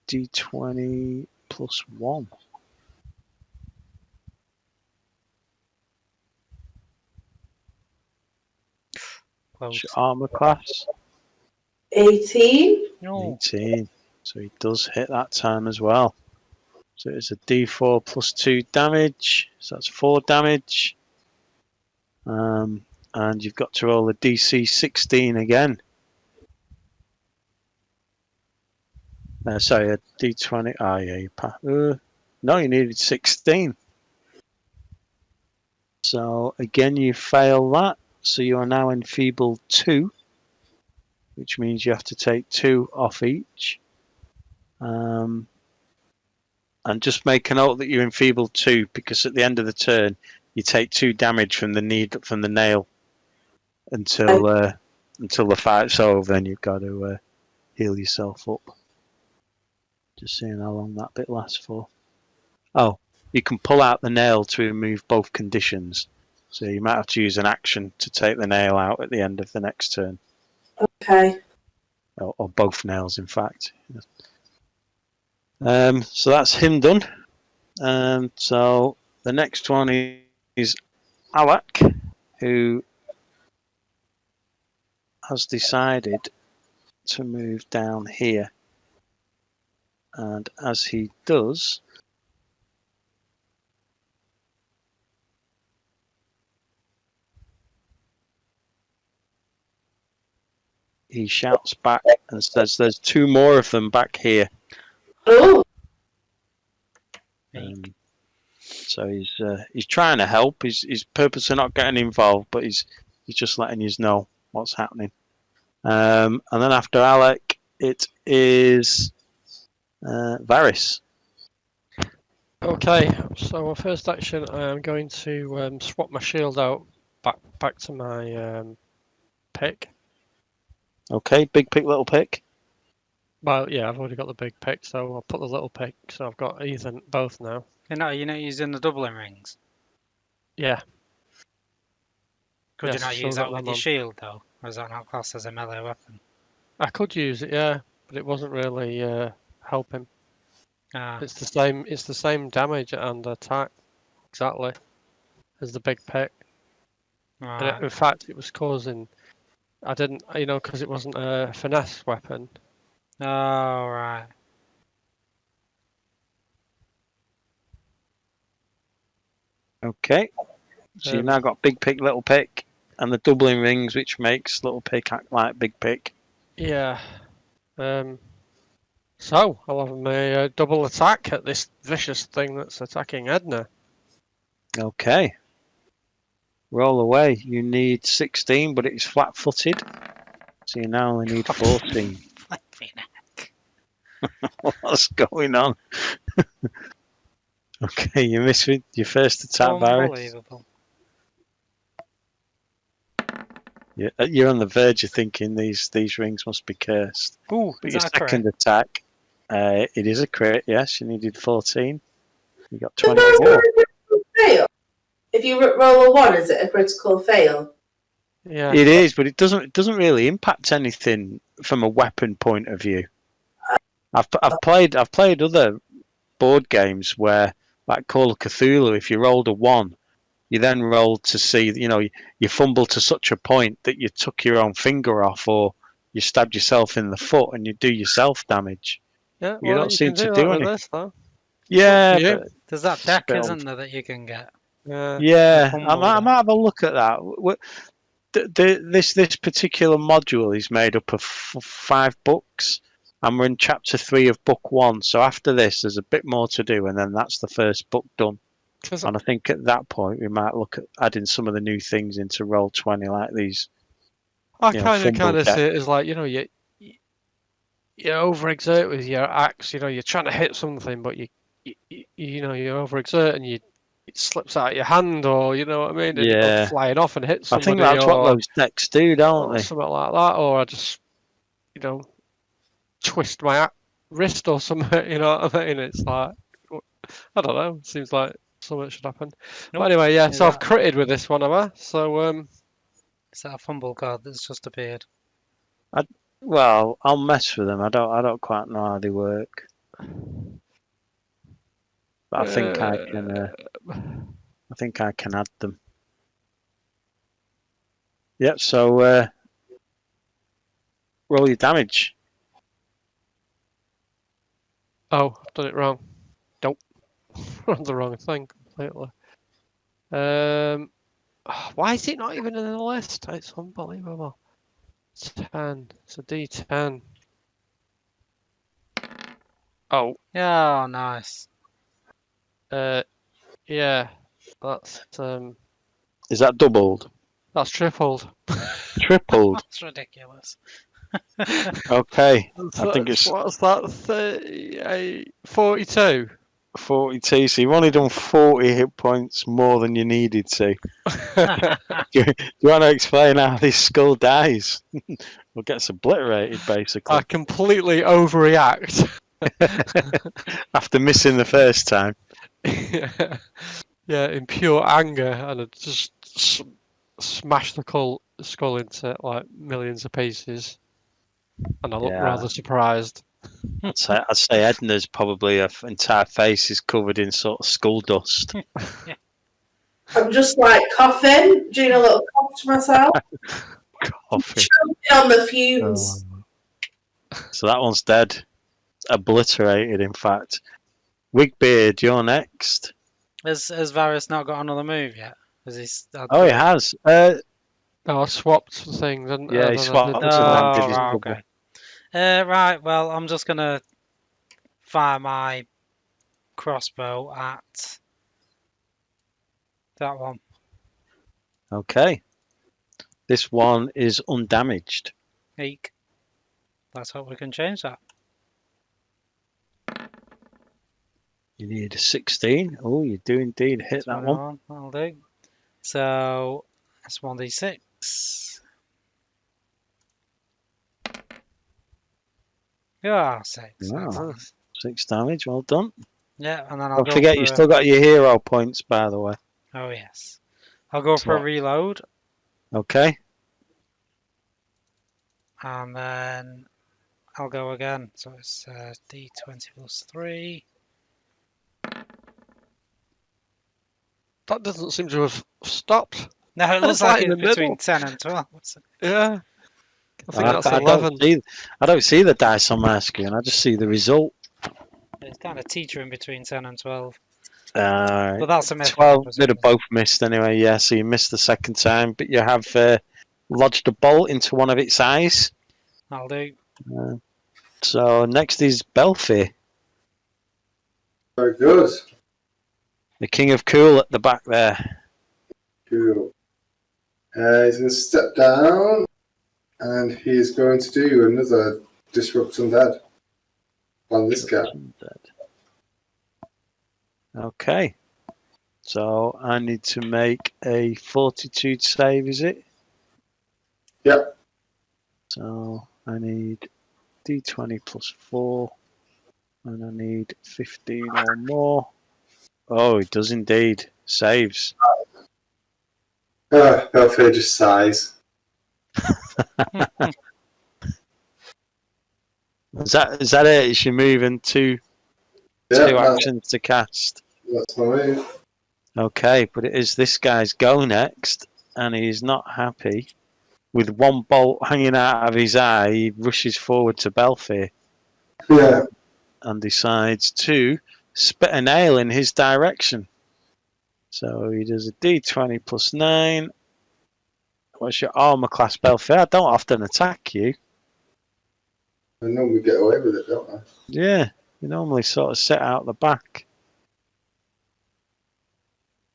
d20 plus 1. Close. Armor class 18. No. 18. So he does hit that time as well. So it's a d4 plus 2 damage. So that's 4 damage. And you've got to roll a DC 16 again. Sorry, a d20. Oh, yeah, you no, you needed 16. So again, you fail that. So you are now enfeebled 2, which means you have to take 2 off each. And just make a note that you're enfeebled 2, because at the end of the turn, you take 2 damage from the nail until the fight's over. Then you've got to heal yourself up. Just seeing how long that bit lasts for. Oh, you can pull out the nail to remove both conditions. So you might have to use an action to take the nail out at the end of the next turn. Okay. Or both nails, in fact. So that's him done. So the next one is Alec, who has decided to move down here. And as he does, he shouts back and says, "There's 2 more of them back here." Oh, So he's trying to help. He's purposely not getting involved, but he's just letting you know what's happening. And then after Alec, it is Varys. Okay, so my first action, I am going to swap my shield out back to my pick. Okay, big pick, little pick. Well, yeah, I've already got the big pick, so I'll put the little pick. So I've got both now. You're not using the doubling rings. Yeah. Could you Yes, not still use got that with them your on. shield though? Or is that not classed as a melee weapon? I could use it, yeah, but it wasn't really helping. Ah, It's the same. It's the same damage and attack exactly as the big pick. And right. in fact, it was causing. I didn't, because it wasn't a finesse weapon. Oh, right. Okay. So you've Um, now got big pick, little pick, and the doubling rings, which makes little pick act like big pick. Yeah. So I'll have my double attack at this vicious thing that's attacking Edna. Okay. Roll away. You need 16, but it's flat-footed. So you now only need 14. Flipping heck. What's going on? Okay, you miss with your first attack, Varys. Unbelievable. You're on the verge of thinking these rings must be cursed. Ooh, But is your that a crit? second attack, it is a crit. Yes, you needed 14. You got But that's 24. a critical fail. If you roll a 1, is it a critical fail? Yeah. It is, but it doesn't really impact anything from a weapon point of view. I've played other board games where, like Call of Cthulhu, if you rolled a 1, you then rolled to see, you fumbled to such a point that you took your own finger off, or you stabbed yourself in the foot, and you do yourself damage. Yeah. You Well, don't you seem can to do that do with anything. this though. Yeah, Up to you. but There's that it's a deck, bit isn't there, that you can get? Yeah. Yeah, The I might fumble have a look at that. This particular module is made up of 5 books, and we're in chapter 3 of book 1. So after this, there's a bit more to do, and then that's the first book done. 'Cause And I think at that point we might look at adding some of the new things into Roll20, like these, I fumble kind of deck. see it as like you overexert with your axe. You're trying to hit something, but you overexert and it slips out of your hand, or you know what I mean, and it goes Yeah, flying off and hits I think somebody, that's what or those decks do, don't they? something like that, or I just twist my wrist or something. You know what I mean? It's like I don't know. Seems like something should happen. Nope. But anyway, yeah. Is So I've that- critted with this one, have I? So Is that a fumble card that's just appeared? Well, I'll mess with them. I don't quite know how they work, but I think I can. I think I can add them. Yep. So roll your damage. Oh, I've done it wrong. Nope. On the wrong thing completely. Why is it not even in the list? It's unbelievable. 10. It's a D10. Oh, Yeah, nice. yeah. That's Is that doubled? tripled. Tripled. That's ridiculous. Okay. I think it's What's that? 38, 42. 42. So you've only done 40 hit points more than you needed to. Do you want to explain how this skull dies? Or gets obliterated, basically. I completely overreact. After missing the first time. Yeah, in pure anger, and I just smashed the skull into like millions of pieces, and I look Yeah. rather surprised. I'd say Edna's probably her entire face is covered in sort of skull dust. I'm just like coughing, doing a little cough to myself, Coffee. choking on the fumes. So that one's dead. Obliterated, in fact. Wigbeard, you're next. Has Varys not got another move yet? Has he? Oh, he has. Oh, I swapped the thing, didn't Yeah, I? he Then I swapped did to the then Oh, did his right, double. okay. Right. Well, I'm just gonna fire my crossbow at that one. Okay. This one is undamaged. Eek. Let's hope we can change that. You need a 16. Oh, you do indeed hit that one. 21, that'll do. So that's 1d6. Yeah, 6. Wow. Excellent. 6 damage. Well done. Yeah, and then I'll Don't go forget, for... you still got your hero points, by the way. Oh, yes. I'll go for a What? reload, Okay. and then I'll go again. So it's d20 plus 3. That doesn't seem to have stopped. No, it looks It's like like in it's the between middle. 10 and 12. Yeah. I think that's I 11. don't see the dice on my screen. I just see the result. It's kind of teetering between 10 and 12. Uh, But that's a myth. 12. They'd have both missed anyway. Yeah, so you missed the second time, but you have lodged a bolt into one of its eyes. I'll do. So next is Belfi, Very good. the king of cool at the back there. Cool. He's going to step down, and he's going to do another Disrupt Undead on this guy. Okay. So I need to make a fortitude save, is it? Yep. So I need d20 plus 4, and I need 15 or more. Oh, it does indeed. Saves. Belfier just sighs. Is that it? Is she moving two actions to cast? That's my move. Okay, but it is this guy's go next, and he's not happy. With one bolt hanging out of his eye, he rushes forward to Belfier Yeah. and decides to spit a nail in his direction. So he does a d20 plus 9. What's your armor class, Belfier? I don't often attack you. I normally get away with it, don't I? Yeah, you normally sort of sit out the back.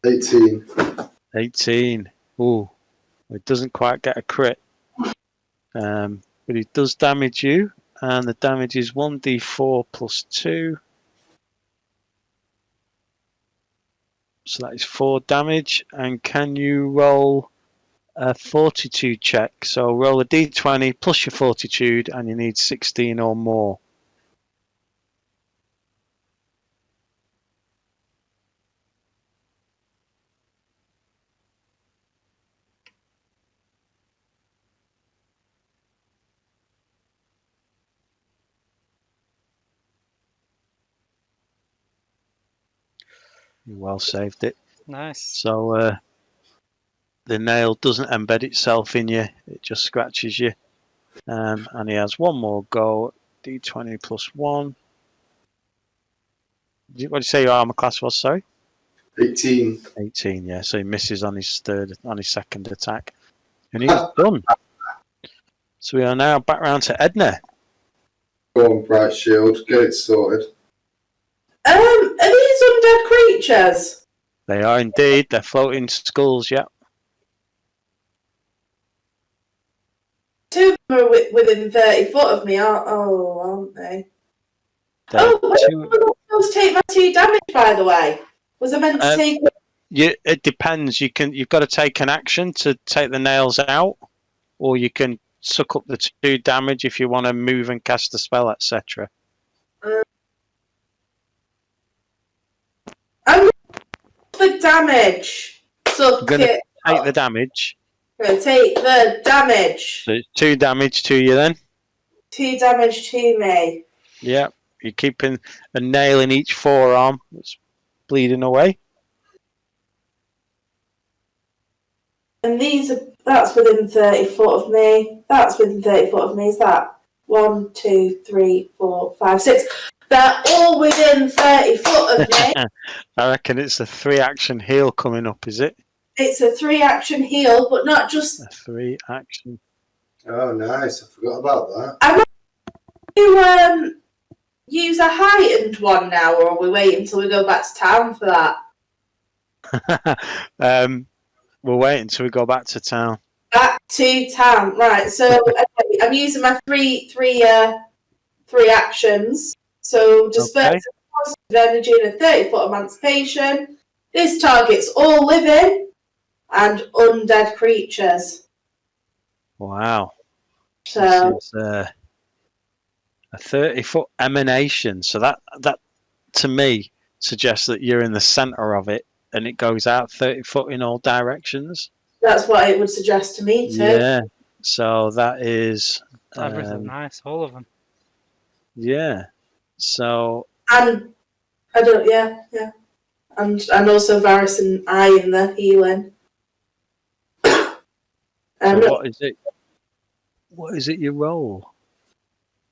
18. 18. Ooh, it doesn't quite get a crit. But it does damage you, and the damage is 1d4 plus 2. So that is 4 damage. And can you roll a fortitude check? So roll a d20 plus your fortitude, and you need 16 or more. You well saved it. Nice. So the nail doesn't embed itself in you, it just scratches you. And he has one more go, d20 plus 1. What did you say your armor class was, sorry? 18. 18, yeah, so he misses on his second attack. And he's done. So we are now back round to Edna. Go on, Bright Shield. Get it sorted. Are these undead creatures? They are indeed, they're floating skulls, yeah. Two of them are within 30 foot of me, aren't they? They're Oh, when two- am I supposed to take my 2 damage, by the way? Was I meant to take... it depends. You've got to take an action to take the nails out, or you can suck up the 2 damage if you want to move and cast a spell, etc. I'm the damage. So I'm gonna take the damage. take the damage. So it's 2 damage to you then. 2 damage to me. Yeah, you're keeping a nail in each forearm that's bleeding away. And that's within 30 foot of me. That's within 30 foot of me. Is that 1, 2, 3, 4, 5, 6? They're all within 30 foot of me. I reckon it's a 3-action heal coming up, is it? It's a 3-action heal, but not just... A 3-action. Oh, nice. I forgot about that. I'm not going to use a heightened one now, or are we waiting until we go back to town for that? We'll wait until we go back to town. Back to town, right? So okay, I'm using my three actions. So disperse positive energy and a 30-foot emancipation. This targets all living and undead creatures. Wow. So This is a 30-foot emanation. So that to me suggests that you're in the center of it and it goes out 30 foot in all directions. that's what it would suggest to me too. Yeah. So that is Everything nice, all of them. yeah. So And I don't, yeah. And also Varys and I in the healing. what is it? What is it you roll?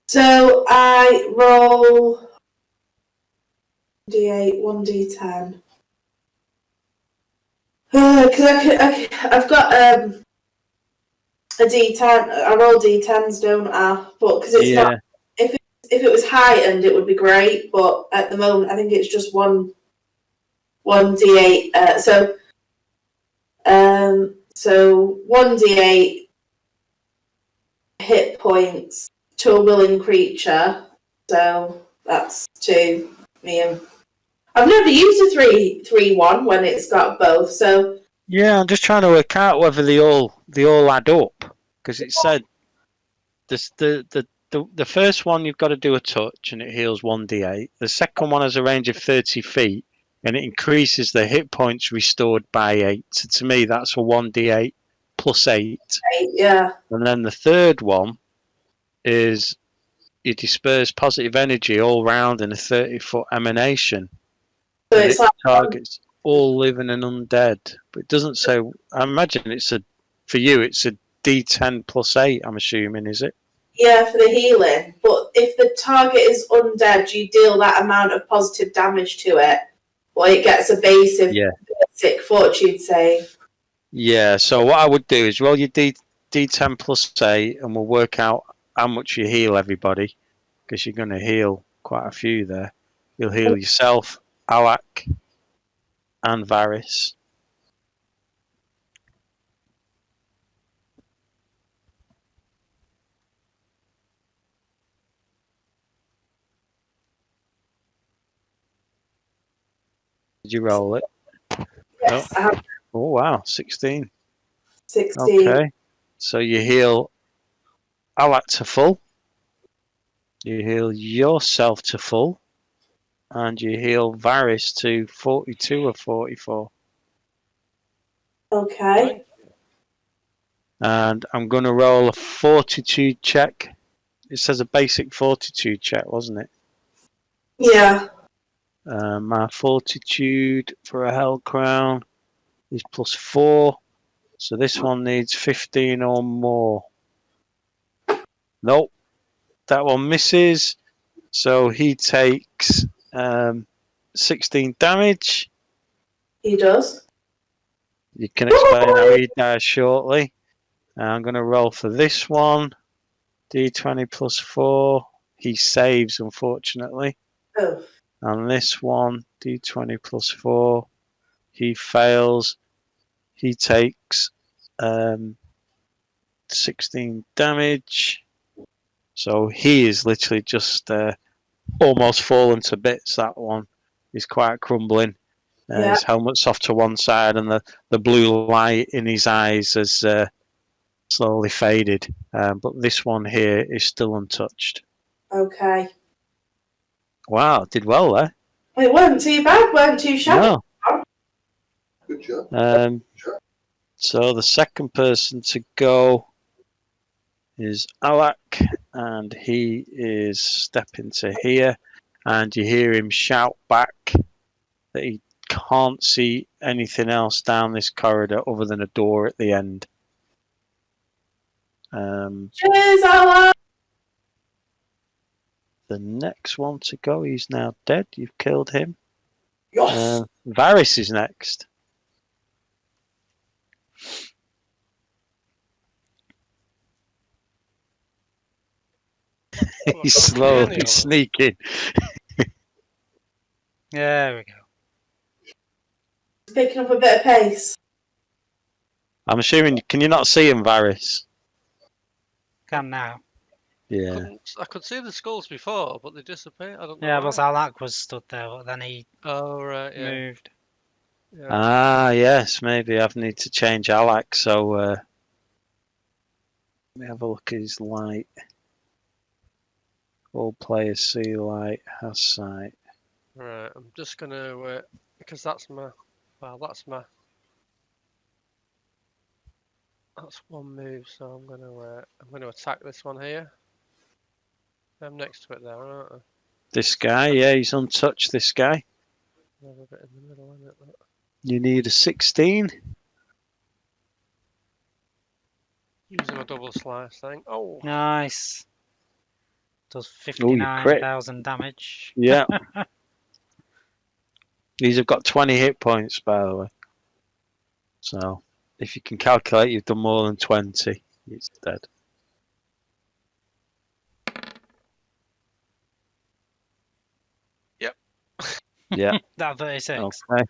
So I roll D8, 1D10. Because I've got a D10. I roll D10s, don't I? But because it's not. If it was heightened, it would be great. But at the moment, I think it's just one D8. So 1D8 hit points to a willing creature. So that's 2. Me and I've never used a 3-1 when it's got both. So Yeah, I'm just trying to work out whether they all add up because it said this the first one you've got to do a touch and it heals 1d8. The second one has a range of 30 feet and it increases the hit points restored by 8. So to me, that's a 1d8 plus 8. Yeah. And then the third one is you disperse positive energy all round in a 30-foot emanation. So and it's it like targets all living and undead. But it doesn't say. I imagine for you, it's a D10 plus 8. I'm assuming, is it? yeah, for the healing. But if the target is undead, you deal that amount of positive damage to it. Or it gets a basic fortune save. Yeah. So what I would do is roll your D10 plus 8, and we'll work out how much you heal everybody, because you're going to heal quite a few there. You'll heal yourself, Alak, and Varys. Did you roll it? Yes, No. I have Oh wow, 16. 16. Okay. So you heal Alak to full. You heal yourself to full. And you heal Varys to 42 or 44. Okay. And I'm going to roll a fortitude check. It says a basic fortitude check, wasn't it? Yeah. My fortitude for a hell crown is plus 4. So this one needs 15 or more. Nope. That one misses. So he takes 16 damage. He does. You can explain how he dies shortly. I'm going to roll for this one. D20 plus 4. He saves, unfortunately. Oh. And this one, D20 plus 4. He fails. He takes 16 damage. So he is literally just almost fallen to bits, that one. He's quite crumbling. Yeah. His helmet's off to one side and the blue light in his eyes has slowly faded. But this one here is still untouched. Okay. Wow, did well there. It wasn't too bad, weren't too shabby. No. Good job. So the second person to go is Alak, and he is stepping to here, and you hear him shout back that he can't see anything else down this corridor other than a door at the end. Cheers, Alan! The next one to go, he's now dead. You've killed him. Yes. Varys is next. He's slowly sneaking. There we go. Picking up a bit of pace. I'm assuming, can you not see him, Varys? Can now. Yeah. I could see the skulls before, but they disappeared. I don't know Yeah, why. but Alak was stood there, but then he Oh, right, yeah. moved. yeah. Ah, yes. Maybe I need to change Alak. So let me have a look at his light. All players see light, has sight. Right, I'm just going to, because that's that's one move, so I'm going to attack this one here. I'm next to it there, aren't I? This guy, yeah, he's untouched. This guy. There's a bit in the middle, isn't it? You need a 16. Using a double slice thing. Oh, Nice. Does Oh, you crit. 59,000 damage. Yeah. These have got 20 hit points, by the way. So, if you can calculate, you've done more than 20. He's dead. Yep. Yeah. That 36. Okay.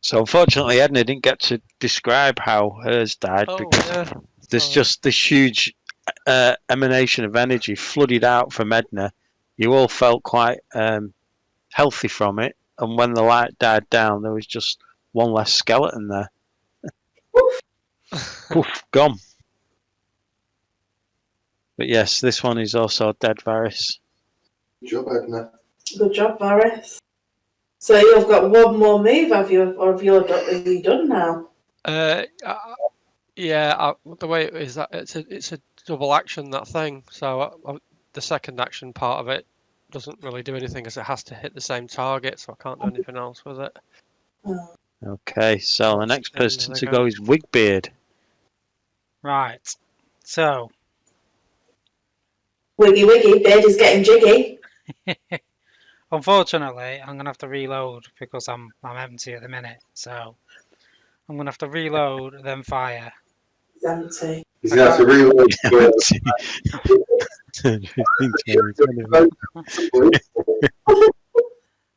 So, unfortunately, Edna didn't get to describe how hers died because yeah. there's just this huge emanation of energy flooded out from Edna. You all felt quite healthy from it, and when the light died down, there was just one less skeleton there. Poof, gone. But yes, this one is also dead, Varys. Good job, Edna. Good job, Varys. So you've got one more move, have you? Or have you done now? Yeah. The way it is that it's a double action, that thing. So the second action part of it doesn't really do anything because it has to hit the same target, so I can't do anything else with it. Oh. Okay, so the That's next the end, person there to they go go. is Wigbeard. Right. So, Wiggy wiggy, beard is getting jiggy. unfortunately, I'm gonna have to reload because I'm empty at the minute. So, I'm gonna have to reload, then fire. It's empty. He's going to have to reload. 15, 20, 25.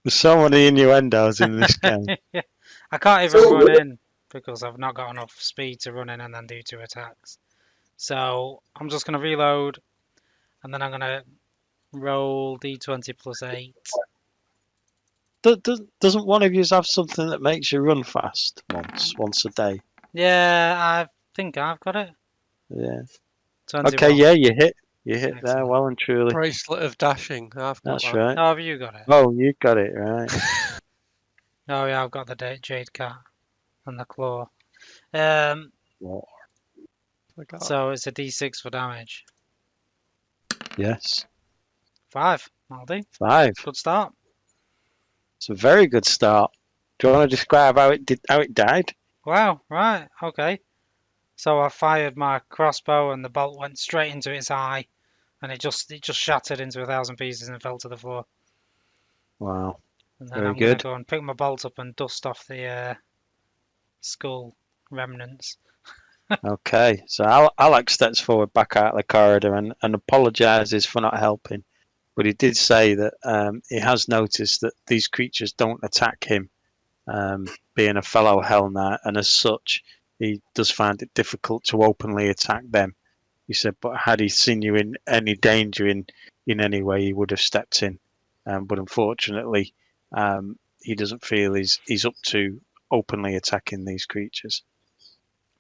There's so many innuendos in this game. I can't even run in because I've not got enough speed to run in and then do 2 attacks. So I'm just going to reload and then I'm going to roll d20 plus 8. Doesn't one of you have something that makes you run fast once a day? Yeah, I think I've got it. Yeah. 21. Okay, yeah, you hit there Excellent. well and truly. Bracelet of dashing. I've got That's that. right. Oh, have you got it? Oh, you got it right. Oh yeah, I've got the jade cat and the claw. What? So it's a d6 for damage. Yes. 5. That'll do. 5. Good start. It's a very good start. Do you want to describe how it died? Wow, right, okay. So I fired my crossbow and the bolt went straight into its eye and it just shattered into 1,000 pieces and fell to the floor. Wow. And then Very I'm going good. to go and pick my bolt up and dust off the skull remnants. Okay, so Alex steps forward back out of the corridor and apologises for not helping. But he did say that he has noticed that these creatures don't attack him, being a fellow Hell Knight, and as such, he does find it difficult to openly attack them. He said, but had he seen you in any danger in any way, he would have stepped in. But unfortunately, he doesn't feel he's up to openly attacking these creatures.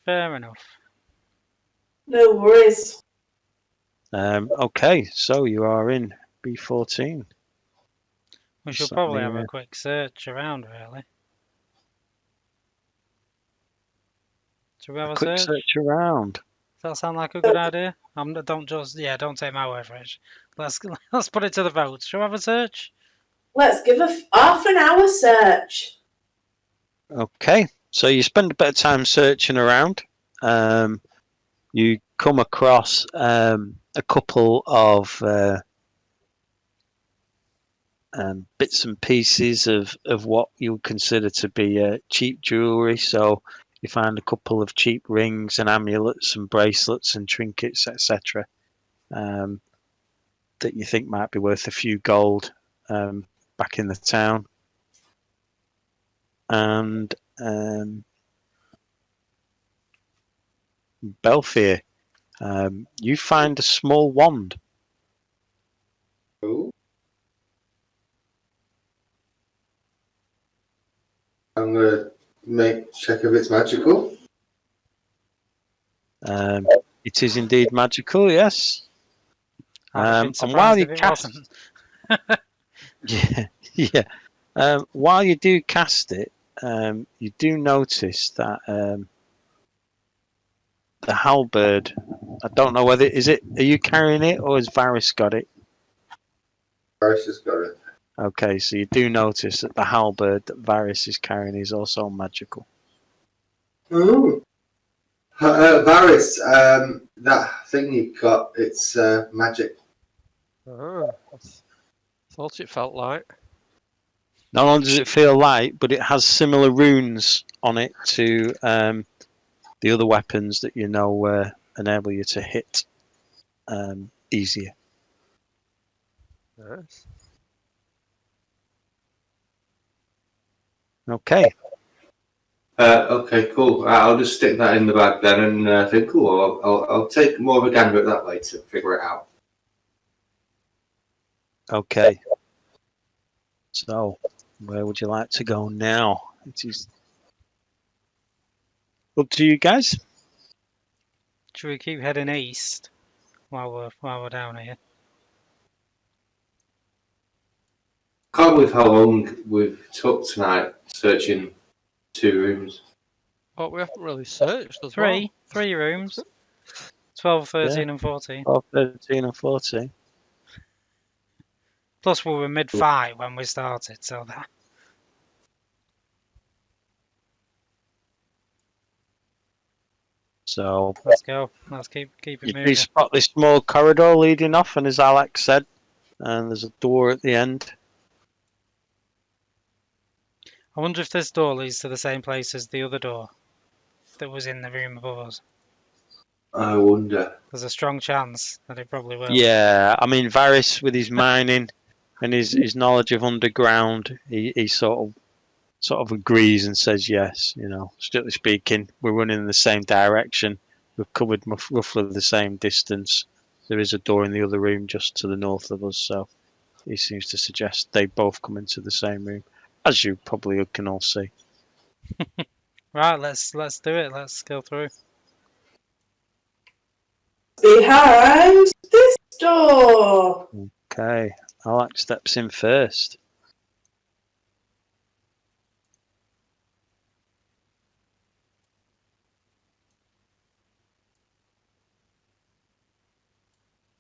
Fair enough. No worries. Okay, so you are in B14. We should So probably have the, a quick search around, really. Should we have a quick search? search around. Does that sound like a good idea? Don't take my word for it. Let's put it to the vote. Shall we have a search? Let's give a half an hour search. Okay, so you spend a bit of time searching around. You come across a couple of bits and pieces of what you would consider to be cheap jewellery. So you find a couple of cheap rings and amulets and bracelets and trinkets, etc. That you think might be worth a few gold back in the town. And Belfier, You find a small wand. Ooh. I'm gonna check if it's magical. It is indeed magical, yes. I'd have been And while surprised you if it cast, wasn't. yeah, yeah. While you do cast it, you do notice that the halberd. I don't know whether is it. Are you carrying it or has Varys got it? Varys has got it. Okay, so you do notice that the halberd that Varys is carrying is also magical. Ooh. Varys, that thing you got, it's magic. Oh, thought it felt like. Not only does it feel light, but it has similar runes on it to the other weapons that you know enable you to hit easier. Nice. Okay. Okay, cool. I'll just stick that in the bag then and think, cool, I'll take more of a gander at that later, figure it out. Okay. So, where would you like to go now? It is up to you guys. Should we keep heading east while we're down here? Can't believe how long we've took tonight searching 2 rooms. But we haven't really searched as Three rooms. 12, 13 Yeah. and 14. 12, 13 and 14. Plus we were mid-fight when we started, so that... So, Let's go. Let's keep you it do moving. spot this small corridor leading off, and as Alex said, and there's a door at the end. I wonder if this door leads to the same place as the other door that was in the room above us. I wonder. There's a strong chance that it probably will. Yeah, I mean, Varys with his mining and his knowledge of underground, he sort of agrees and says yes. You know, strictly speaking, we're running in the same direction. We've covered roughly the same distance. There is a door in the other room just to the north of us, so he seems to suggest they both come into the same room, as you probably can all see. Right, let's do it. Let's go through. Behind this door. Okay, Alex steps in first.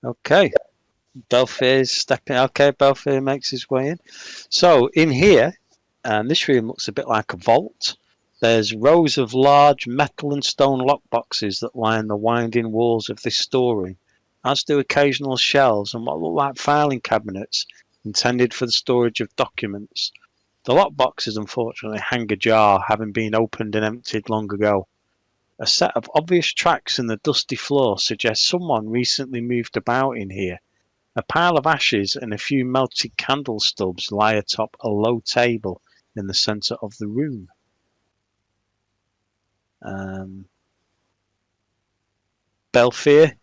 Okay, Belfier's stepping. Okay, Belfier makes his way in. So in here, this room looks a bit like a vault. There's rows of large metal and stone lockboxes that line the winding walls of this storeroom, as do occasional shelves and what look like filing cabinets intended for the storage of documents. The lockboxes unfortunately hang ajar, having been opened and emptied long ago. A set of obvious tracks in the dusty floor suggests someone recently moved about in here. A pile of ashes and a few melted candle stubs lie atop a low table in the centre of the room. Belfier,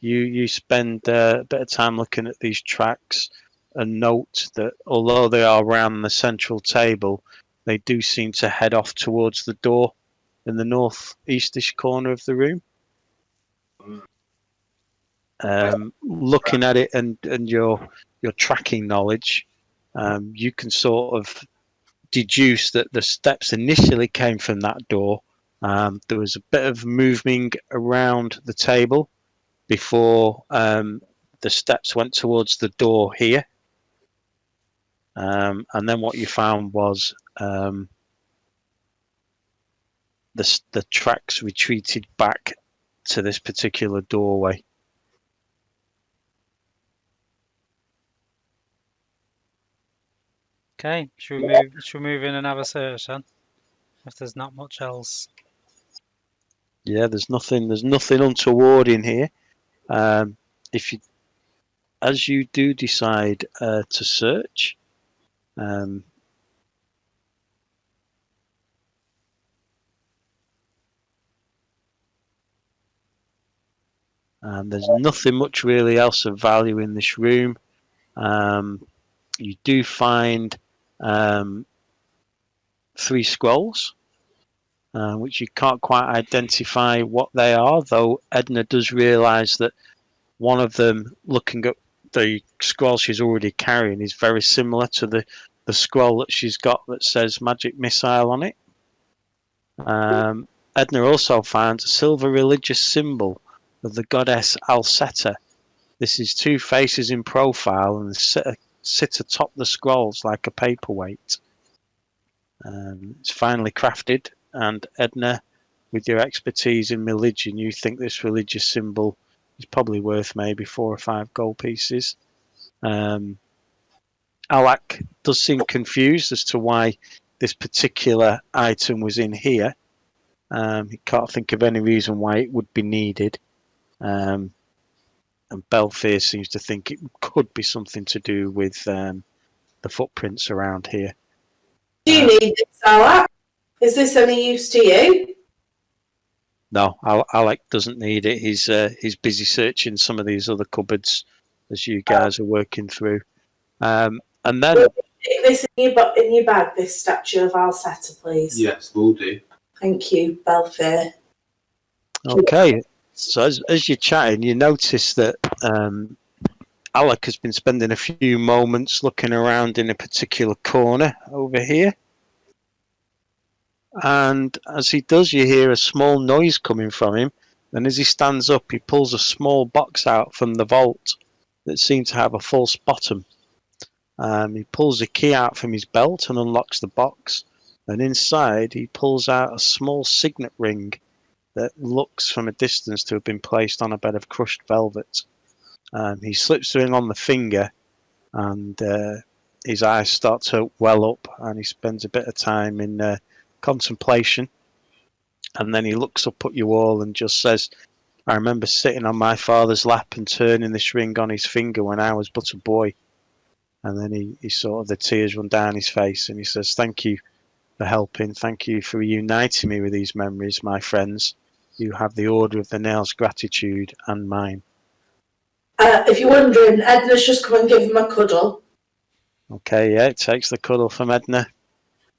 you spend a bit of time looking at these tracks and note that although they are around the central table, they do seem to head off towards the door in the northeastish corner of the room. Looking at it and your tracking knowledge, you can sort of deduce that the steps initially came from that door. There was a bit of moving around the table before the steps went towards the door here. And then what you found was the tracks retreated back to this particular doorway. Okay, should we move in and have a search then? If there's not much else. Yeah, there's nothing untoward in here. If you, as you do decide to search, There's nothing much really else of value in this room. You do find 3 scrolls, which you can't quite identify what they are, though Edna does realise that one of them, looking at the scroll she's already carrying, is very similar to the scroll that she's got that says magic missile on it. Edna also finds a silver religious symbol of the goddess Alceta. This is 2 faces in profile and sit atop the scrolls like a paperweight. It's finely crafted, and Edna, with your expertise in religion, you think this religious symbol is probably worth maybe 4 or 5 gold pieces. Alak does seem confused as to why this particular item was in here. He can't think of any reason why it would be needed. And Belfear seems to think it could be something to do with the footprints around here. Do you need this, Alak? Is this any use to you? No, Alec doesn't need it. He's busy searching some of these other cupboards as you guys are working through. And then Will you stick this in your bag, this statue of Alceta, please? Yes, will do. Thank you, Belfair. okay, so as you're chatting, you notice that Alec has been spending a few moments looking around in a particular corner over here. And as he does, you hear a small noise coming from him. And as he stands up, he pulls a small box out from the vault that seems to have a false bottom. He pulls a key out from his belt and unlocks the box. And inside, he pulls out a small signet ring that looks from a distance to have been placed on a bed of crushed velvet. He slips the ring on the finger, and his eyes start to well up, and he spends a bit of time in contemplation. And then he looks up at you all and just says, I remember sitting on my father's lap and turning this ring on his finger when I was but a boy. And then he sort of, the tears run down his face, and he says, thank you for helping. Thank you for reuniting me with these memories, my friends. You have the Order of the Nail's gratitude and mine. If you're wondering, Edna's just come and give him a cuddle. Okay, yeah, it takes the cuddle from Edna.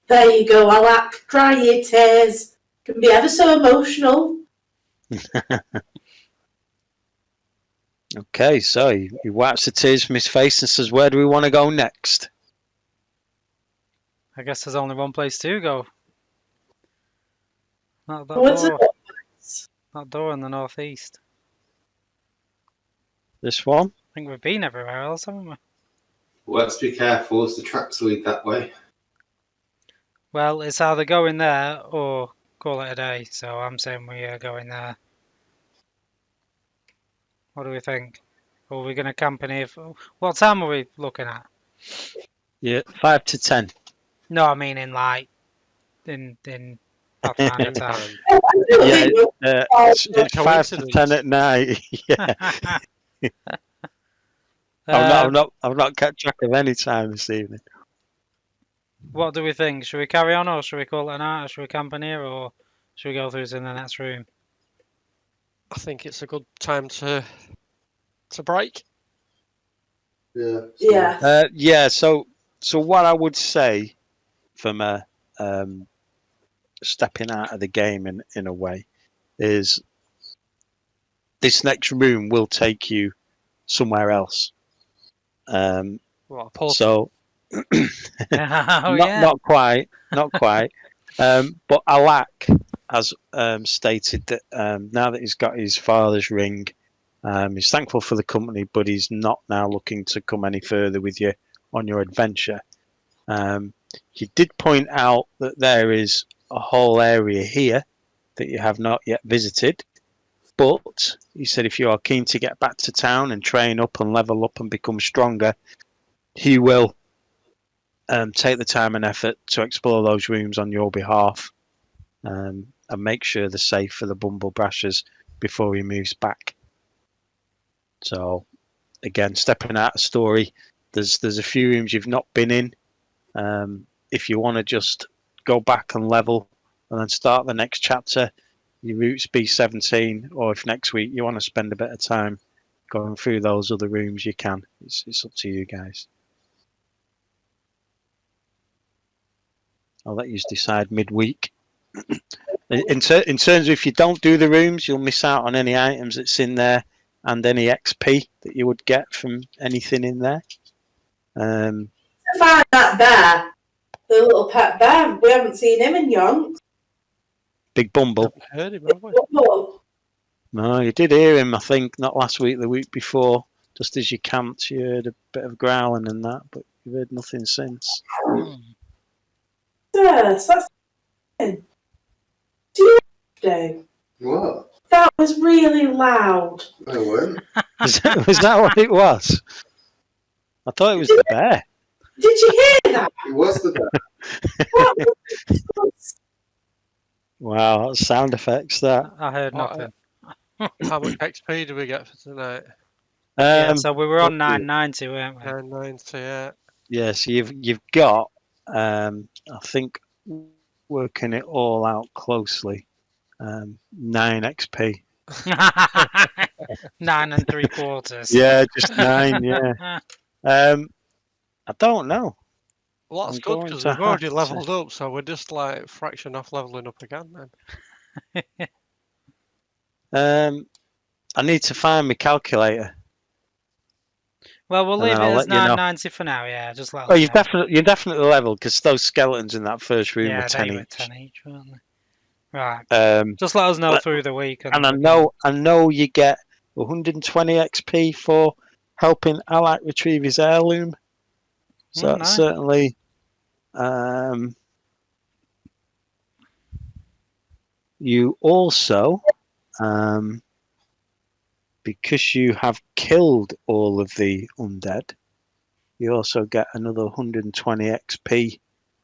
There you go, Alak. Dry your tears. Can be ever so emotional. Okay, so he wipes the tears from his face and says, where do we want to go next? I guess there's only one place to go. Not that What's door. it? That door in the northeast. This one? I think we've been everywhere else, haven't we? Let's be careful as the tracks lead that way. Well, it's either going there or call it a day. So I'm saying we are going there. What do we think? Or are we going to camp in here? What time are we looking at? Yeah, 5 to 10. No, I mean in like in Pathfinder time. Yeah, it's 5 to Coincidence. 10 at night. Yeah, I've not kept track of any time this evening. What do we think? Should we carry on, or should we call it a night, or should we camp in here, or should we go through to the next room? I think it's a good time to break. Yeah. Yeah. Yeah. So what I would say, from a stepping out of the game in a way, is this next room will take you somewhere else. Well, a portal. So yeah. not quite. But Alak has stated that now that he's got his father's ring, he's thankful for the company, but he's not now looking to come any further with you on your adventure. He did point out that there is a whole area here that you have not yet visited, but he said if you are keen to get back to town and train up and level up and become stronger, he will take the time and effort to explore those rooms on your behalf, and make sure they're safe for the Bumble Brashers before he moves back. So again, stepping out of story, there's a few rooms you've not been in. If you want to just go back and level and then start the next chapter, your routes be 17, or if next week you want to spend a bit of time going through those other rooms, you can. It's up to you guys. I'll let you decide midweek. In terms of if you don't do the rooms, you'll miss out on any items that's in there and any XP that you would get from anything in there. Find that bear, the little pet bear. We haven't seen him in yonks. Big Bumble. Heard him, have we? Bumble. No, you did hear him, I think, not last week, the week before. Just as you camped, you heard a bit of growling and that, but you've heard nothing since. Yes, that's do you know? What? That was really loud. I wouldn't. Was that what it was? I thought it was the bear. Did you hear that? It was the bear. That was Wow, that's sound effects, that. I heard What, nothing. How much XP do we get for tonight? Yeah, Um, so we were on what- 990, weren't we? 990, yeah. yeah, so you've got, I think, working it all out closely, 9 XP. 9 3/4. Yeah, just 9, yeah. I don't know. Well, that's I'm good going because to we've already have to- leveled up, so we're just like fraction off leveling up again then. I need to find my calculator. Well, we'll And leave then it I'll as let you know. 990 for now, yeah. Just let Oh, us you're know. definitely leveled because those skeletons in that first room Yeah, were 10 they were each. 10 each, weren't they? Right. Um, Just let us know but- through the week. and I we can- know you get 120 XP for helping Alak retrieve his heirloom. So Oh, that's nice. certainly. You also, because you have killed all of the undead, you also get another 120 XP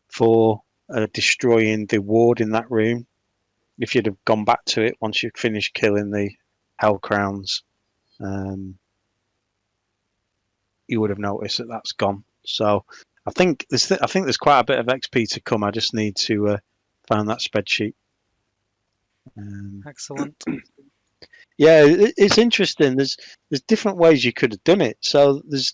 for destroying the ward in that room. If you'd have gone back to it once you'd finished killing the Hell Crowns, you would have noticed that that's gone. So I think there's quite a bit of XP to come. I just need to find that spreadsheet. Excellent. Yeah, it's interesting. There's different ways you could have done it. So there's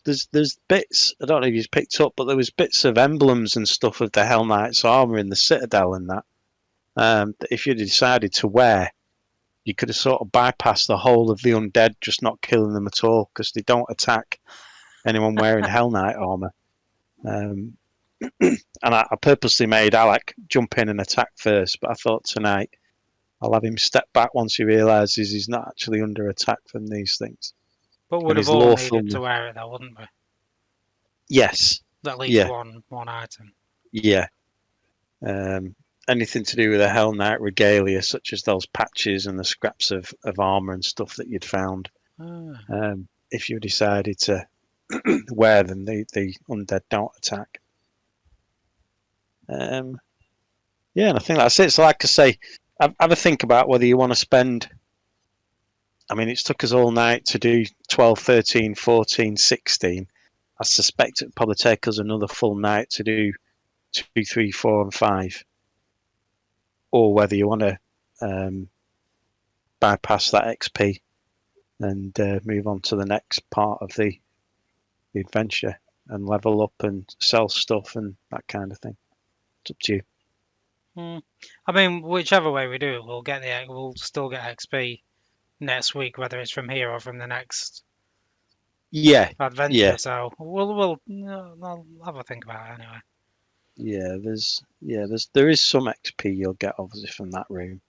bits. I don't know if you've picked up, but there was bits of emblems and stuff of the Hell Knight's armor in the Citadel and that. That if you'd decided to wear, you could have sort of bypassed the whole of the undead, just not killing them at all because they don't attack anyone wearing Hell Knight armor. And I purposely made Alak jump in and attack first, but I thought tonight I'll have him step back once he realises he's not actually under attack from these things. But would his have all lawful- needed to wear it though, wouldn't we? Yes, At least Yeah. one item. yeah. Anything to do with a Hell Knight regalia, such as those patches and the scraps of armour and stuff that you'd found. Ah. If you decided to wear them, the undead don't attack. Yeah, and I think that's it. So like I say, have a think about whether you want to spend. I mean, it's took us all night to do 12, 13, 14, 16. I suspect it'll probably take us another full night to do 2, 3, 4, and 5. Or whether you want to bypass that XP and move on to the next part of the adventure and level up and sell stuff and that kind of thing. It's up to you. I mean, whichever way we do it, we'll still get XP next week, whether it's from here or from the next Yeah, adventure. Yeah. So I'll have a think about it anyway. there is some XP you'll get obviously from that room.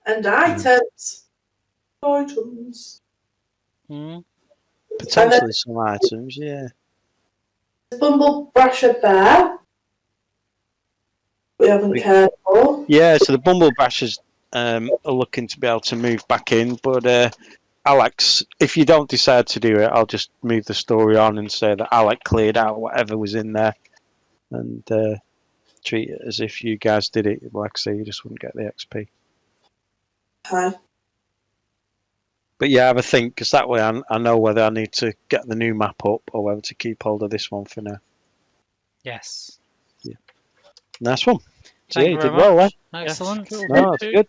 and items. Items. Hmm. Potentially some items, yeah. Bumble Brasher Bear. We haven't cared for. Yeah, so the Bumble Bashers are looking to be able to move back in, but Alex, if you don't decide to do it, I'll just move the story on and say that Alec cleared out whatever was in there and treat it as if you guys did it. Like I say, you just wouldn't get the XP. Okay. But yeah, have a think, because that way I know whether I need to get the new map up or whether to keep hold of this one for now. Yes. Nice one. So Thank yeah, you you very did well, much. eh? Excellent. Yes, cool. No, that's good.